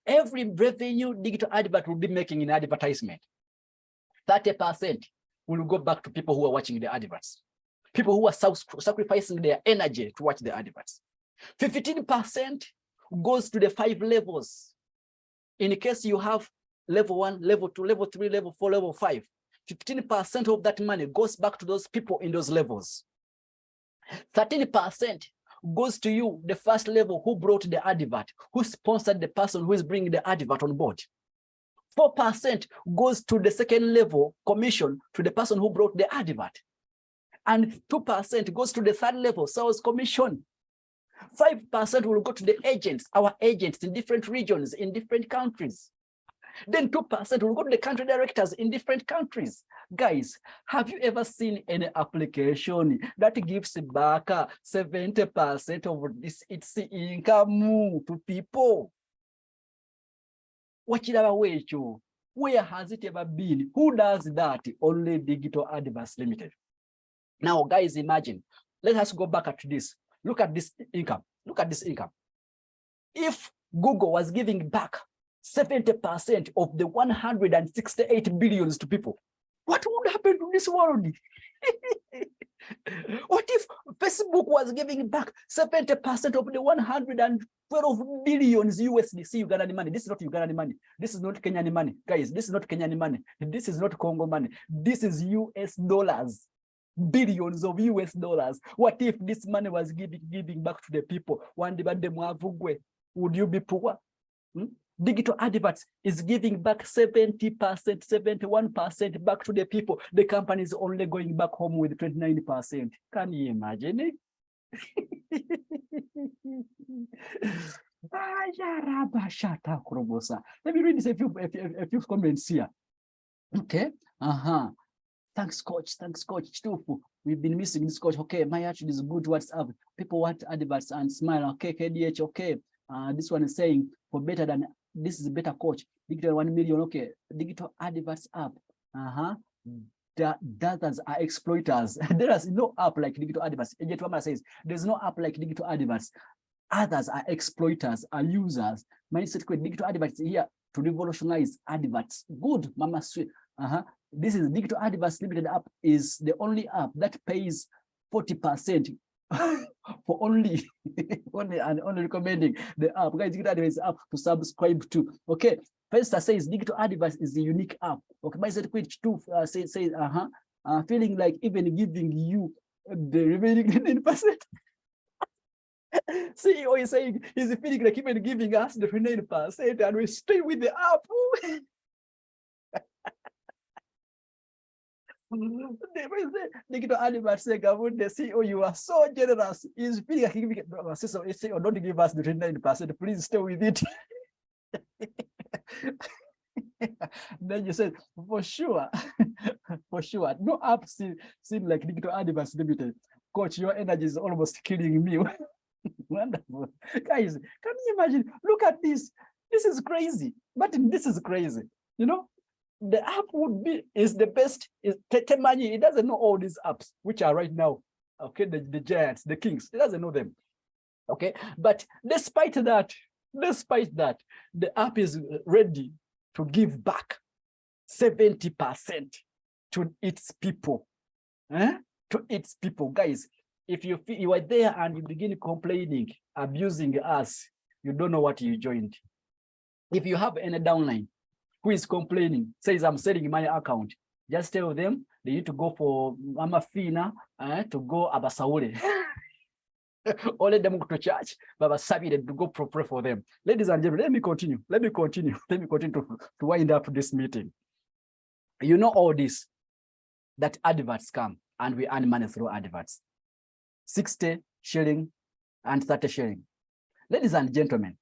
Every revenue digital advert will be making in advertisement, 30% will go back to people who are watching the adverts, people who are sacrificing their energy to watch the adverts. 15% goes to the 5 levels. In case you have level 1, level 2, level 3, level 4, level 5, 15% of that money goes back to those people in those levels. 13% goes to you, the first level, who brought the advert, who sponsored the person who is bringing the advert on board. 4% goes to the second level commission to the person who brought the advert. And 2% goes to the third level sales commission. 5% will go to the agents, our agents in different regions, in different countries. Then 2% will go to the country directors in different countries. Guys, have you ever seen any application that gives back 70% of its income to people? Where has it ever been? Who does that? Only Digital Adverts Limited. Now, guys, imagine. Let us go back at this. Look at this income. Look at this income. If Google was giving back 70% of the 168 billions to people, what would happen to this world? What if Facebook was giving back 70% of the 112 billions USD? See, Ugandan money. This is not Ugandan money. This is not Kenyan money. Guys, this is not Kenyan money. This is not Congo money. This is US dollars. Billions of US dollars. What if this money was giving back to the people? Would you be poor? Digital adverts is giving back 70%, 71% back to the people. The company is only going back home with 29%. Can you imagine it? Let me read this a few comments here. Okay. Thanks, coach. Thanks, coach. Tufu. We've been missing this, coach. Okay, my attitude is good. WhatsApp. People want adverts and smile. Okay, KDH. Okay. This one is saying for better than this is better, coach. Digital 1 million. Okay. Digital adverts app. The others are exploiters. There is no app like digital adverts. Agent Wamala says there's no app like digital adverts. Others are exploiters, are users. Mindset create digital adverts here to revolutionize adverts. Good, Mama Sweet. This is Digital Adverts Limited app is the only app that pays 40% for only recommending the app. Guys, Digital Adverts app to subscribe to. Okay, Festa says Digital Adverts is a unique app. Okay, Mindset Quit too says feeling like even giving you the remaining 9%. CEO is saying he's feeling like even giving us the 9% and we stay with the app. Digital adverts say, "Gavun, the CEO, you are so generous. He's feeling like giving or don't give us the 29%. Please stay with it." Then you said, for sure, for sure. No app seem like Digital Adverts Limited. Coach, your energy is almost killing me. Wonderful. Guys, can you imagine? Look at this. This is crazy. But this is crazy. You know, the app is the best. Is money. It doesn't know all these apps, which are right now, okay, the giants, the kings. It doesn't know them. Okay. But despite that, the app is ready to give back 70% to its people. To its people. Guys, if you are there and you begin complaining, abusing us, you don't know what you joined. If you have any downline who is complaining, says, I'm selling my account, just tell them they need to go for Mama Fina to go Abasaule. Or let them go to church, Baba Sabi to go pray for them. Ladies and gentlemen, let me continue to wind up this meeting. You know all this, that adverts come and we earn money through adverts. 60 shilling and 30 shilling. Ladies and gentlemen,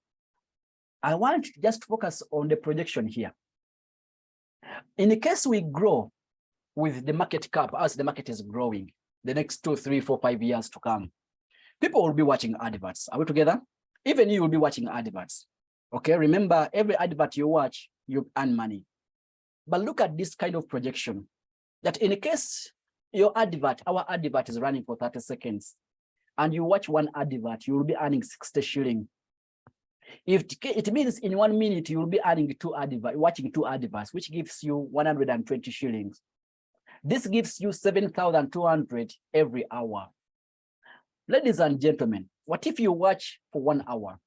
I want to just focus on the projection here. In the case we grow with the market cap as the market is growing, the next 2, 3, 4, 5 years to come, people will be watching adverts. Are we together? Even you will be watching adverts. Okay, remember, every advert you watch, you earn money. But look at this kind of projection, that in case your advert, our advert is running for 30 seconds, and you watch one advert, you will be earning 60 shilling. If it means in 1 minute, you will be earning watching two adverts, which gives you 120 shillings. This gives you 7,200 every hour. Ladies and gentlemen, what if you watch for 1 hour?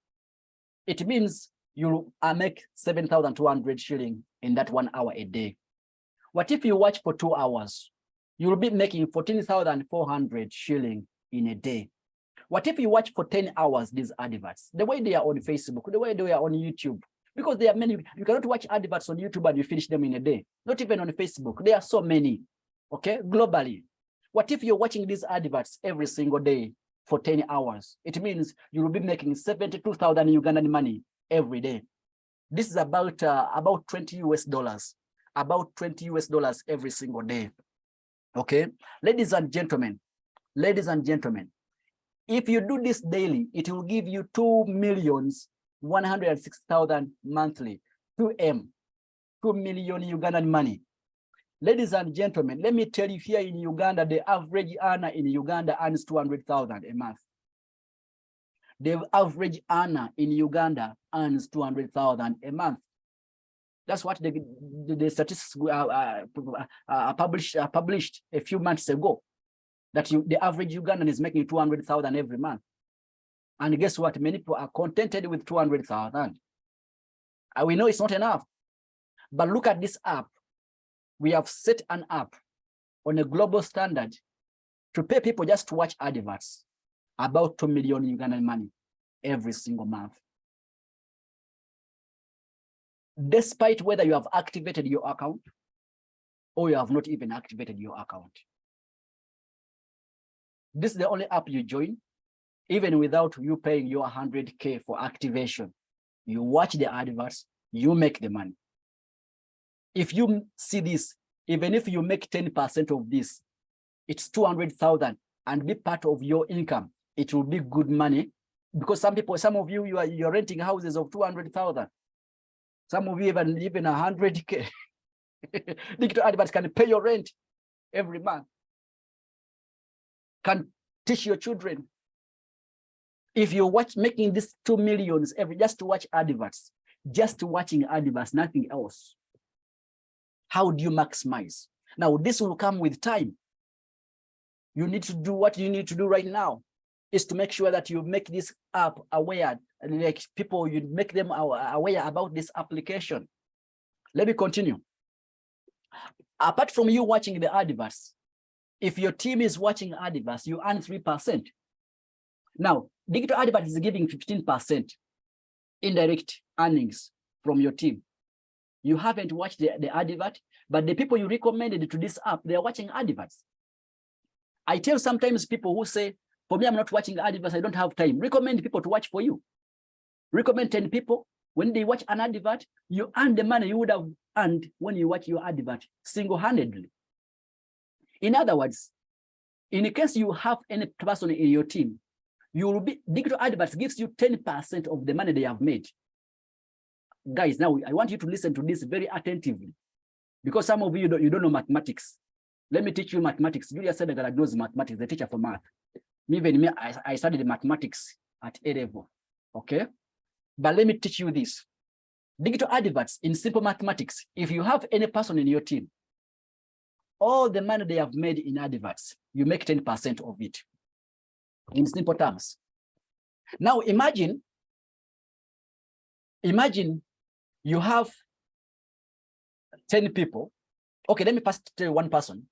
It means you make 7,200 shilling in that 1 hour a day. What if you watch for 2 hours? You'll be making 14,400 shilling in a day. What if you watch for 10 hours these adverts? The way they are on Facebook, the way they are on YouTube, because there are many. You cannot watch adverts on YouTube and you finish them in a day. Not even on Facebook. There are so many, okay, globally. What if you're watching these adverts every single day for 10 hours? It means you will be making 72,000 Ugandan money every day. This is about $20 US, about $20 US every single day. Okay, ladies and gentlemen, if you do this daily, it will give you 2,106,000 monthly, 2M, 2 million Ugandan money. Ladies and gentlemen, let me tell you, here in Uganda, the average earner in Uganda earns 200,000 a month. The average earner in Uganda earns 200,000 a month. That's what the statistics published a few months ago, that the average Ugandan is making 200,000 every month. And guess what? Many people are contented with 200,000. We know it's not enough. But look at this app. We have set an app on a global standard to pay people just to watch adverts, about 2 million Ugandan money every single month. Despite whether you have activated your account or you have not even activated your account. This is the only app you join, even without you paying your 100K for activation. You watch the adverts, you make the money. If you see this, even if you make 10% of this, it's 200,000 and be part of your income. It will be good money, because some of you, you're renting houses of 200,000. Some of you even 100K. Digital adverts can pay your rent every month, can teach your children. If you watch making this 2 millions just to watch adverts, just watching adverts, nothing else. How do you maximize? Now, this will come with time. You need to do what you need to do right now is to make sure that you make this app aware, and like people, you make them aware about this application. Let me continue. Apart from you watching the adverts, if your team is watching adverts, you earn 3%. Now, digital advert is giving 15% indirect earnings from your team. You haven't watched the advert, but the people you recommended to this app, they are watching adverts. I tell sometimes people who say, for me, I'm not watching adverts, I don't have time. Recommend people to watch for you. Recommend 10 people. When they watch an advert, you earn the money you would have earned when you watch your advert single-handedly. In other words, in case you have any person in your team, you will be, digital adverts gives you 10% of the money they have made. Guys, now I want you to listen to this very attentively, because some of you don't know mathematics. Let me teach you mathematics. Julia said that I knows mathematics, the teacher for math. I studied mathematics at A level, okay? But let me teach you this. Digital adverts in simple mathematics, if you have any person in your team, all the money they have made in adverts, you make 10% of it, in simple terms. Now imagine you have 10 people. Okay, let me first tell you one person.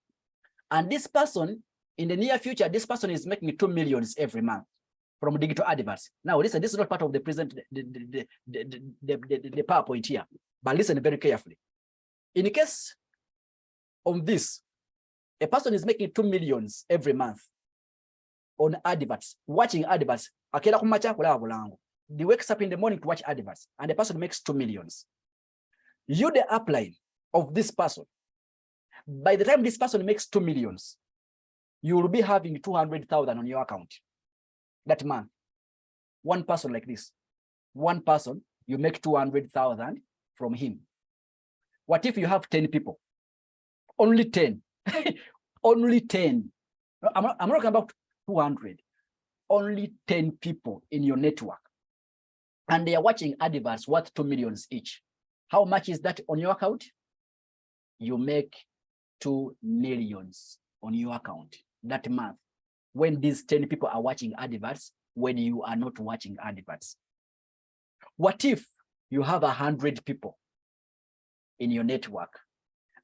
And this person, in the near future, this person is making 2 million every month from digital adverts. Now listen, this is not part of the present, the PowerPoint here, but listen very carefully. In the case of this, a person is making 2 million every month on adverts, watching adverts. He wakes up in the morning to watch adverts, and the person makes 2 million. You, the upline of this person, by the time this person makes 2 million, you will be having 200,000 on your account that month. One person like this, one person, you make 200,000 from him. What if you have 10 people? Only 10. Only 10. I'm not talking about 200. Only 10 people in your network. And they are watching adverts worth 2 million each. How much is that on your account? You make 2 million on your account that month, when these 10 people are watching adverts, when you are not watching adverts. What if you have 100 people in your network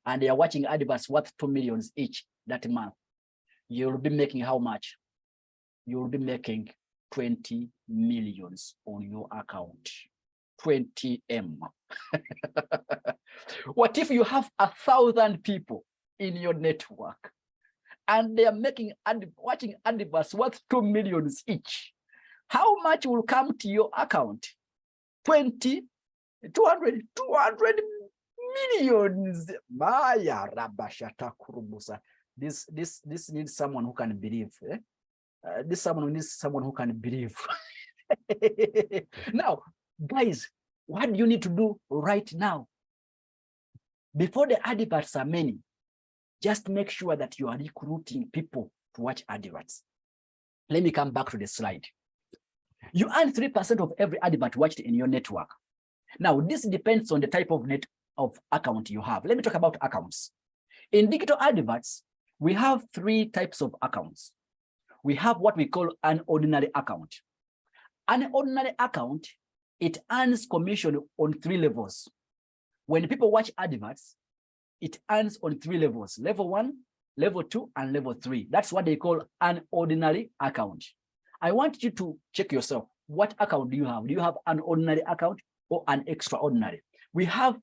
and they are watching adverts worth 2 million each that month? You'll be making how much? You'll be making 20 million on your account. 20 M. What if you have 1,000 people in your network and they are watching adverts worth 2 million each? How much will come to your account? 200 millions. Maya rabashata kurubusa. This needs someone who can believe. Eh? This needs someone who can believe. Now, guys, what do you need to do right now? Before the adverts are many, just make sure that you are recruiting people to watch adverts. Let me come back to the slide. You earn 3% of every advert watched in your network. Now, this depends on the type of account you have. Let me talk about accounts. In digital adverts, we have 3 types of accounts. We have what we call an ordinary account. An ordinary account, it earns commission on 3 levels. When people watch adverts, it earns on 3 levels: level 1, level 2, and level 3. That's what they call an ordinary account. I want you to check yourself. What account do you have? Do you have an ordinary account or an extraordinary? We have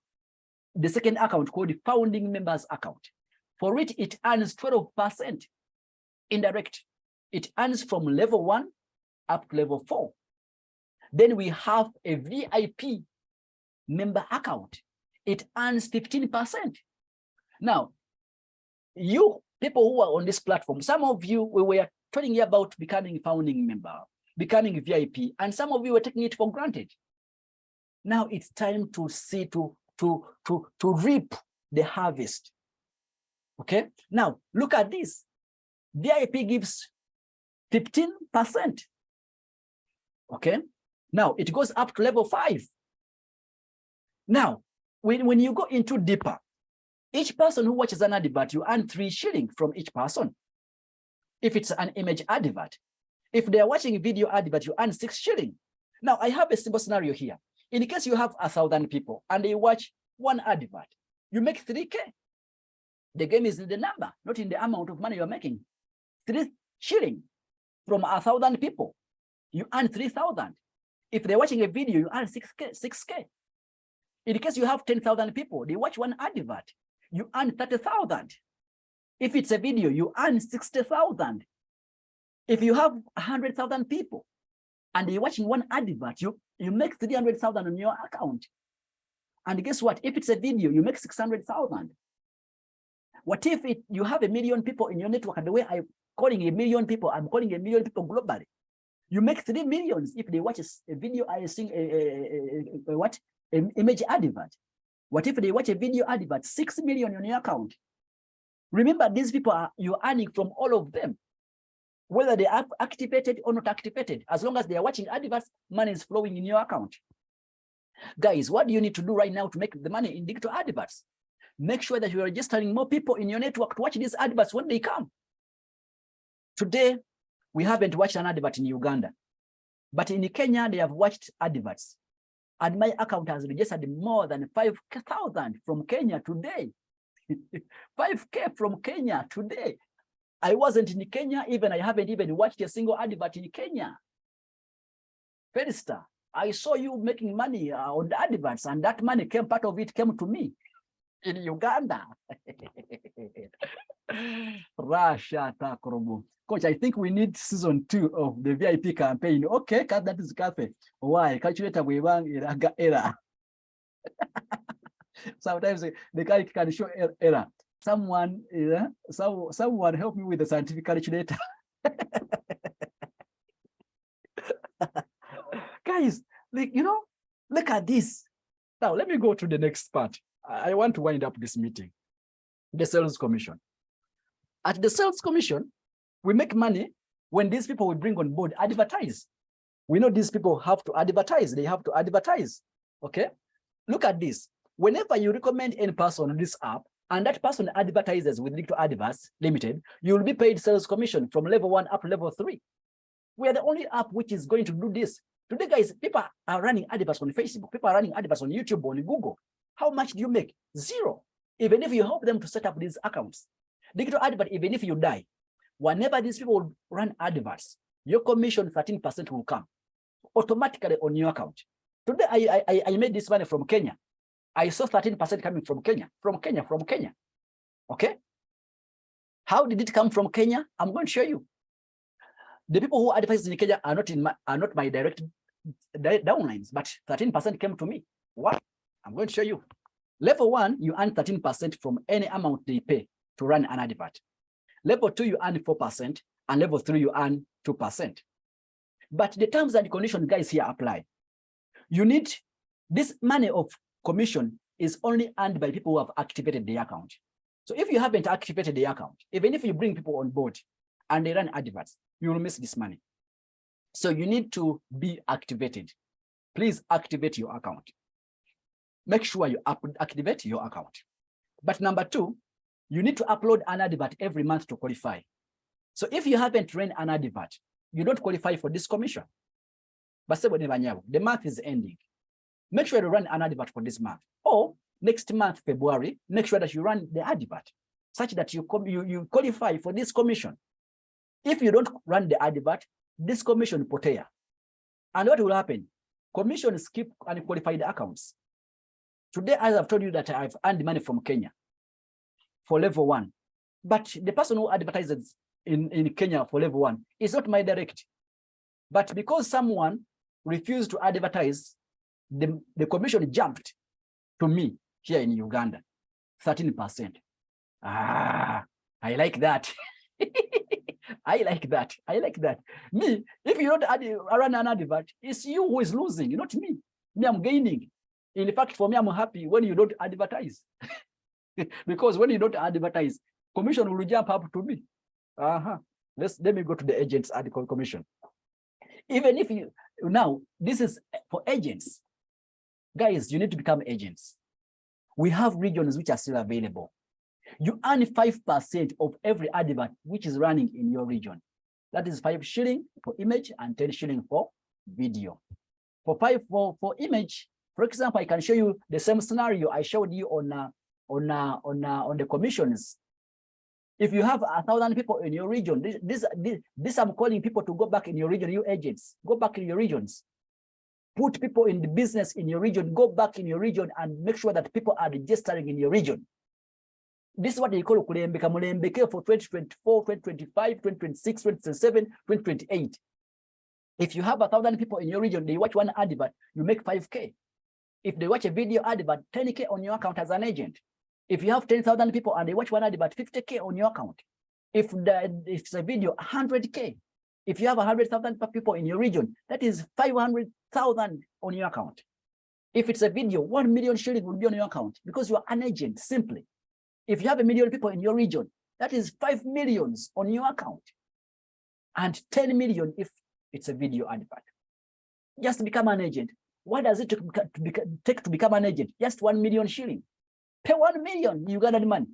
the second account called the founding members account. For it, it earns 12% indirect. It earns from level 1 up to level 4. Then we have a VIP member account. It earns 15%. Now, you people who are on this platform, some of you, we were talking about becoming a founding member, becoming VIP, and some of you were taking it for granted. Now it's time to see, to reap the harvest. Okay, now look at this. VIP gives 15%. Okay, now it goes up to level 5. Now, when you go into deeper, each person who watches an advert, you earn 3 shillings from each person. If it's an image advert, if they are watching a video advert, you earn 6 shillings. Now, I have a simple scenario here. In case you have 1,000 people and they watch one advert, you make 3K. The game is in the number, not in the amount of money you're making. 3 shillings from 1,000 people, you earn 3,000. If they're watching a video, you earn 6K. In case you have 10,000 people, they watch one advert, you earn 30,000. If it's a video, you earn 60,000. If you have 100,000 people and you're watching one advert, you make 300,000 on your account. And guess what? If it's a video, you make 600,000. What if you have 1 million people in your network, and the way I'm calling 1 million people, I'm calling 1 million people globally. You make 3 million if they watch a video, I sing an image advert. What if they watch a video advert? 6 million on your account. Remember, these people you're earning from all of them, whether they are activated or not activated. As long as they are watching adverts, money is flowing in your account. Guys, what do you need to do right now to make the money in digital adverts? Make sure that you're registering more people in your network to watch these adverts when they come. Today, we haven't watched an advert in Uganda, but in Kenya, they have watched adverts. And my account has registered more than 5,000 from Kenya today. 5K from Kenya today. I wasn't in Kenya, I haven't even watched a single advert in Kenya. Felista, I saw you making money on the adverts, and that money part of it came to me in Uganda. Russia, Coach, I think we need season 2 of the VIP campaign. Okay, that is cafe. Why? Calculator we want error. Sometimes the calculator can show error. Someone help me with the scientific calculator. Guys, look at this. Now, let me go to the next part. I want to wind up this meeting. The sales commission. At the sales commission, we make money when these people we bring on board advertise. We know these people have to advertise. They have to advertise. Okay? Look at this. Whenever you recommend any person on this app, and that person advertises with Digital Adverts Limited, you will be paid sales commission from level 1 up to level 3. We are the only app which is going to do this. Today, guys, people are running adverts on Facebook. People are running adverts on YouTube, on Google. How much do you make? 0. Even if you help them to set up these accounts. Digital advert, even if you die, whenever these people run adverts, your commission 13% will come automatically on your account. Today, I made this money from Kenya. I saw 13% coming from Kenya. Okay? How did it come from Kenya? I'm going to show you. The people who advertise in Kenya are not my direct downlines, but 13% came to me. What? I'm going to show you. Level 1, you earn 13% from any amount they pay to run an advert. Level 2, you earn 4%, and level 3, you earn 2%. But the terms and conditions, guys, here apply. You need this money of commission is only earned by people who have activated the account. So if you haven't activated the account, even if you bring people on board and they run adverts, you will miss this money. So you need to be activated. Please activate your account. Make sure you activate your account. But number 2, you need to upload an advert every month to qualify. So if you haven't run an advert, you don't qualify for this commission. But the month is ending. Make sure you run an advert for this month. Or next month, February, make sure that you run the advert such that you qualify for this commission. If you don't run the advert, this commission potea. And what will happen? Commissions keep unqualified accounts. Today, as I've told you that I've earned money from Kenya for level 1. But the person who advertises in Kenya for level 1 is not my direct. But because someone refused to advertise, the commission jumped to me here in Uganda, 13%. I like that. I like that. Me, if you don't run an advert, it's you who is losing, not me. Me, I'm gaining. In fact, for me, I'm happy when you don't advertise. Because when you don't advertise, commission will jump up to me. Let me go to the agents article commission. Even if you, now, this is for agents. Guys, you need to become agents. We have regions which are still available. You earn 5% of every advert which is running in your region. That is 5 shilling for image and 10 shilling for video. For image, for example, I can show you the same scenario I showed you on the commissions. If you have 1,000 people in your region, this I'm calling people to go back in your region, you agents, go back in your regions. Put people in the business in your region, go back in your region and make sure that people are registering in your region. This is what they call kulembeka mulembeke for 2024, 2025, 2026, 2027, 2028. If you have 1,000 people in your region, they watch one advert, you make 5K. If they watch a video advert, 10K on your account as an agent. If you have 10,000 people and they watch one advert, 50K on your account. If it's a video, 100K. If you have 100,000 people in your region, that is 500,000 on your account. If it's a video, 1 million shillings will be on your account because you are an agent, simply. If you have 1 million people in your region, that is 5 million on your account. And 10 million if it's a video advert. Just to become an agent. What does it take to become an agent? Just 1 million shilling. Pay 1 million Ugandan money,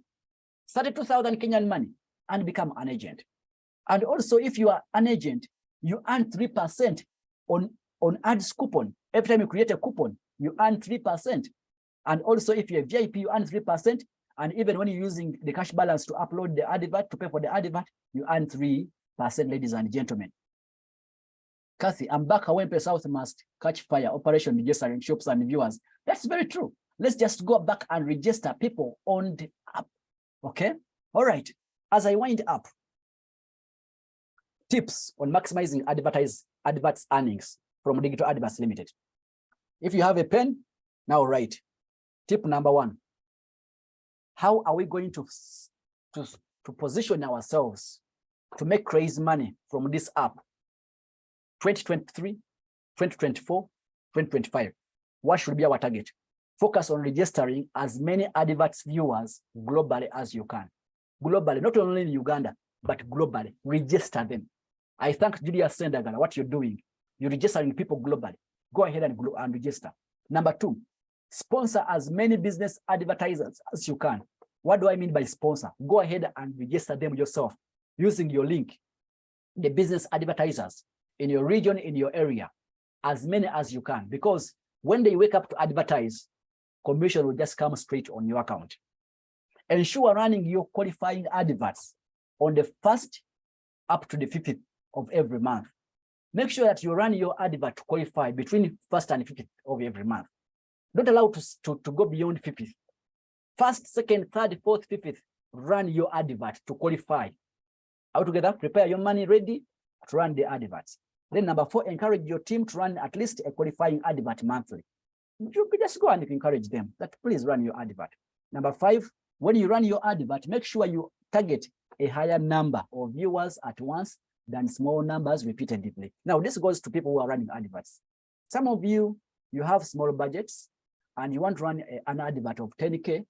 32,000 Kenyan money, and become an agent. And also, if you are an agent, you earn 3% on ads coupon. Every time you create a coupon, you earn 3%. And also, if you're a VIP, you earn 3%. And even when you're using the cash balance to upload the advert, to pay for the advert, you earn 3%, ladies and gentlemen. Kathy, I'm back. Awempe South must catch fire. Operation registering shops and viewers. That's very true. Let's just go back and register people on the app. Okay? All right. As I wind up, tips on maximizing adverts earnings from Digital Adverts Limited. If you have a pen, now write. Tip number 1. How are we going to position ourselves to make crazy money from this app? 2023, 2024, 2025. What should be our target? Focus on registering as many adverts viewers globally as you can. Globally, not only in Uganda, but globally. Register them. I thank Julius Sendagala, what you're doing. You're registering people globally. Go ahead and register. Number 2, sponsor as many business advertisers as you can. What do I mean by sponsor? Go ahead and register them yourself using your link. The business advertisers in your region, in your area, as many as you can, because when they wake up to advertise, commission will just come straight on your account. Ensure running your qualifying adverts on the 1st up to the 5th of every month. Make sure that you run your advert to qualify between 1st and 5th of every month. Don't allow to go beyond 5th. 1st, 2nd, 3rd, 4th, 5th, run your advert to qualify. All together, prepare your money ready to run the adverts. Then number 4, encourage your team to run at least a qualifying advert monthly. You can just go and encourage them that please run your advert. Number 5, when you run your advert, make sure you target a higher number of viewers at once than small numbers repeatedly. Now, this goes to people who are running adverts. Some of you have small budgets and you want to run an advert of 10K.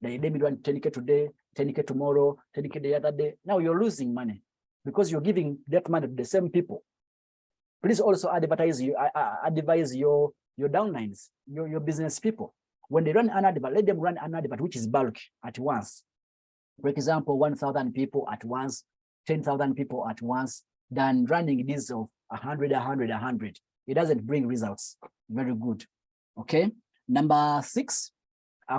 They maybe run 10K today, 10K tomorrow, 10K the other day. Now you're losing money because you're giving that money to the same people. Please also advise your downlines, your business people. When they run an advert, let them run an advert which is bulk at once. For example, 1,000 people at once, 10,000 people at once, than running this of 100. It doesn't bring results. Very good. Okay. Number 6,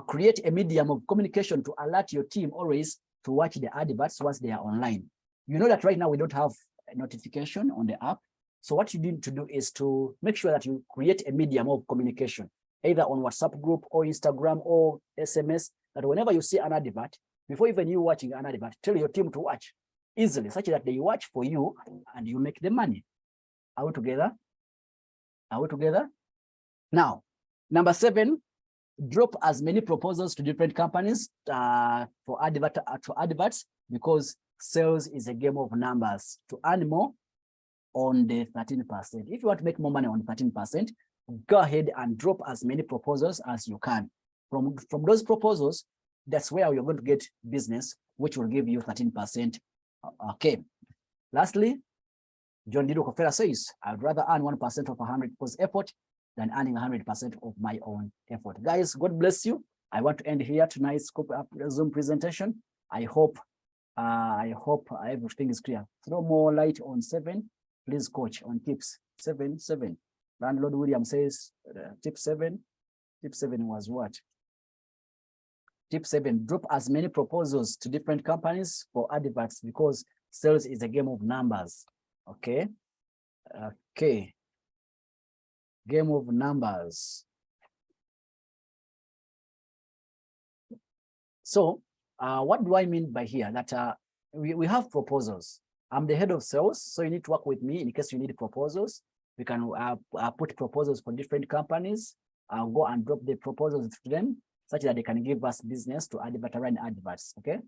create a medium of communication to alert your team always to watch the adverts once they are online. You know that right now we don't have a notification on the app. So what you need to do is to make sure that you create a medium of communication, either on WhatsApp group or Instagram or SMS, that whenever you see an advert, before even you watching an advert, tell your team to watch easily, such that they watch for you and you make the money. Are we together? Are we together? Now, number 7, drop as many proposals to different companies for adverts, because sales is a game of numbers. To earn more on the 13%. If you want to make more money on 13%, go ahead and drop as many proposals as you can. From those proposals, that's where you're going to get business, which will give you 13%. Okay. Lastly, John Dido Kofera says, I'd rather earn 1% of 100 people's effort than earning 100% of my own effort. Guys, God bless you. I want to end here tonight's Zoom presentation. I hope everything is clear. Throw more light on 7. Please, coach, on tips 7. Landlord William says tip 7. Tip 7 was what? Tip 7, drop as many proposals to different companies for adverts, because sales is a game of numbers. Okay. Okay. Game of numbers. So What do I mean by here? That we have proposals. I'm the head of sales, so you need to work with me in case you need proposals. We can put proposals for different companies. Go and drop the proposals to them such that they can give us business to run adverts. Okay.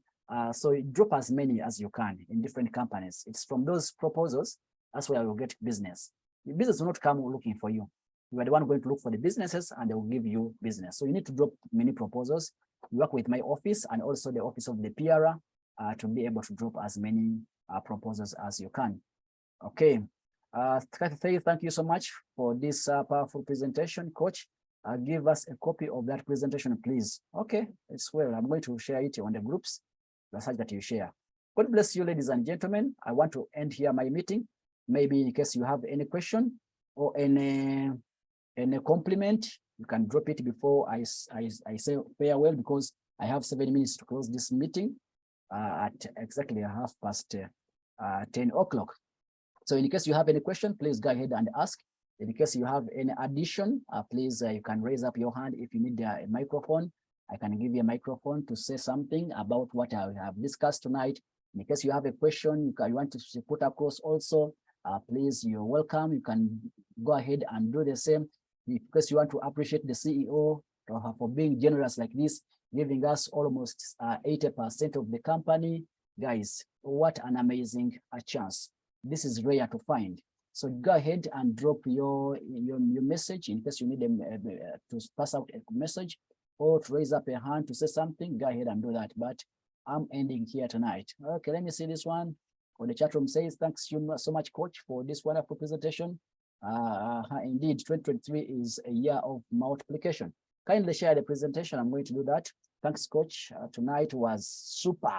So you drop as many as you can in different companies. It's from those proposals that's where you'll get business. The business will not come looking for you. You are the one going to look for the businesses and they will give you business. So you need to drop many proposals. You work with my office and also the office of the PR to be able to drop as many proposals as you can. Okay. Thank you so much for this powerful presentation, Coach. Give us a copy of that presentation, please. Okay, it's well. I'm going to share it on the groups, such that you share. God bless you, ladies and gentlemen. I want to end here my meeting. Maybe in case you have any question or any compliment, you can drop it before I say farewell, because I have 7 minutes to close this meeting at exactly 10 o'clock. So in case you have any question, please go ahead and ask. In case you have any addition, please, you can raise up your hand if you need a microphone. I can give you a microphone to say something about what I have discussed tonight. In case you have a question you want to put across also, please, you're welcome. You can go ahead and do the same. Because you want to appreciate the CEO for being generous like this, giving us almost 80% of the company. Guys, what an amazing chance. This is rare to find. So go ahead and drop your message in case you need to pass out a message or to raise up a hand to say something. Go ahead and do that. But I'm ending here tonight. Okay, let me see this one. Or the chat room says, thanks you so much, Coach, for this wonderful presentation. Indeed, 2023 is a year of multiplication. Kindly share the presentation. I'm going to do that. Thanks, Coach. Tonight was super.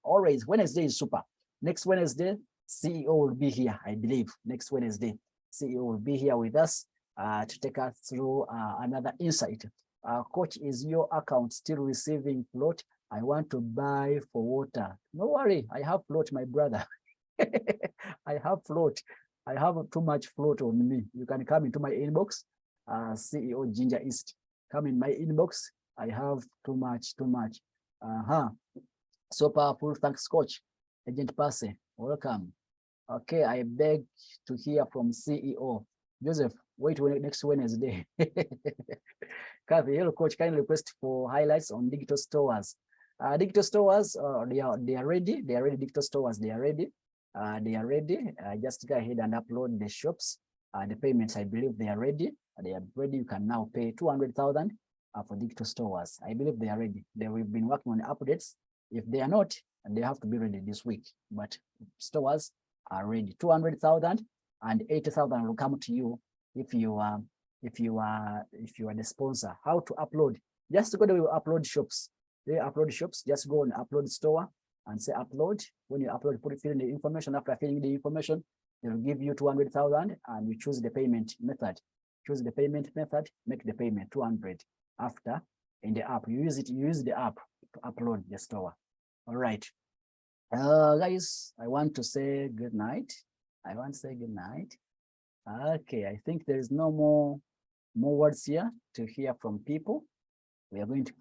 Always, Wednesday is super. Next Wednesday, CEO will be here, I believe. Next Wednesday, CEO will be here with us to take us through another insight. Coach, is your account still receiving float? I want to buy for water. No worry, I have float, my brother. I have float. I have too much float on me. You can come into my inbox, CEO Ginger East. Come in my inbox. I have too much. So powerful. Thanks, Coach. Agent Percy, welcome. Okay, I beg to hear from CEO. Joseph, wait next Wednesday. Kathy, hello, Coach. Kindly request for highlights on digital stores. Digital stores, they are ready. They are ready. Digital stores, they are ready. Just go ahead and upload the shops. The payments, I believe they are ready. They are ready. You can now pay 200,000 for digital stores. I believe they are ready. We've been working on the updates. If they are not, they have to be ready this week. But stores are ready. 200,000 and 80,000 will come to you if you are the sponsor. How to upload? Just go to upload shops. They upload shops. Just go and upload store and say upload. When you upload, fill in the information. After filling the information, they will give you 200,000 and you choose the payment method. Choose the payment method, make the payment 200. After in the app, you use the app to upload the store. All right. Guys, I want to say good night. Okay, I think there is no more words here to hear from people. We are going to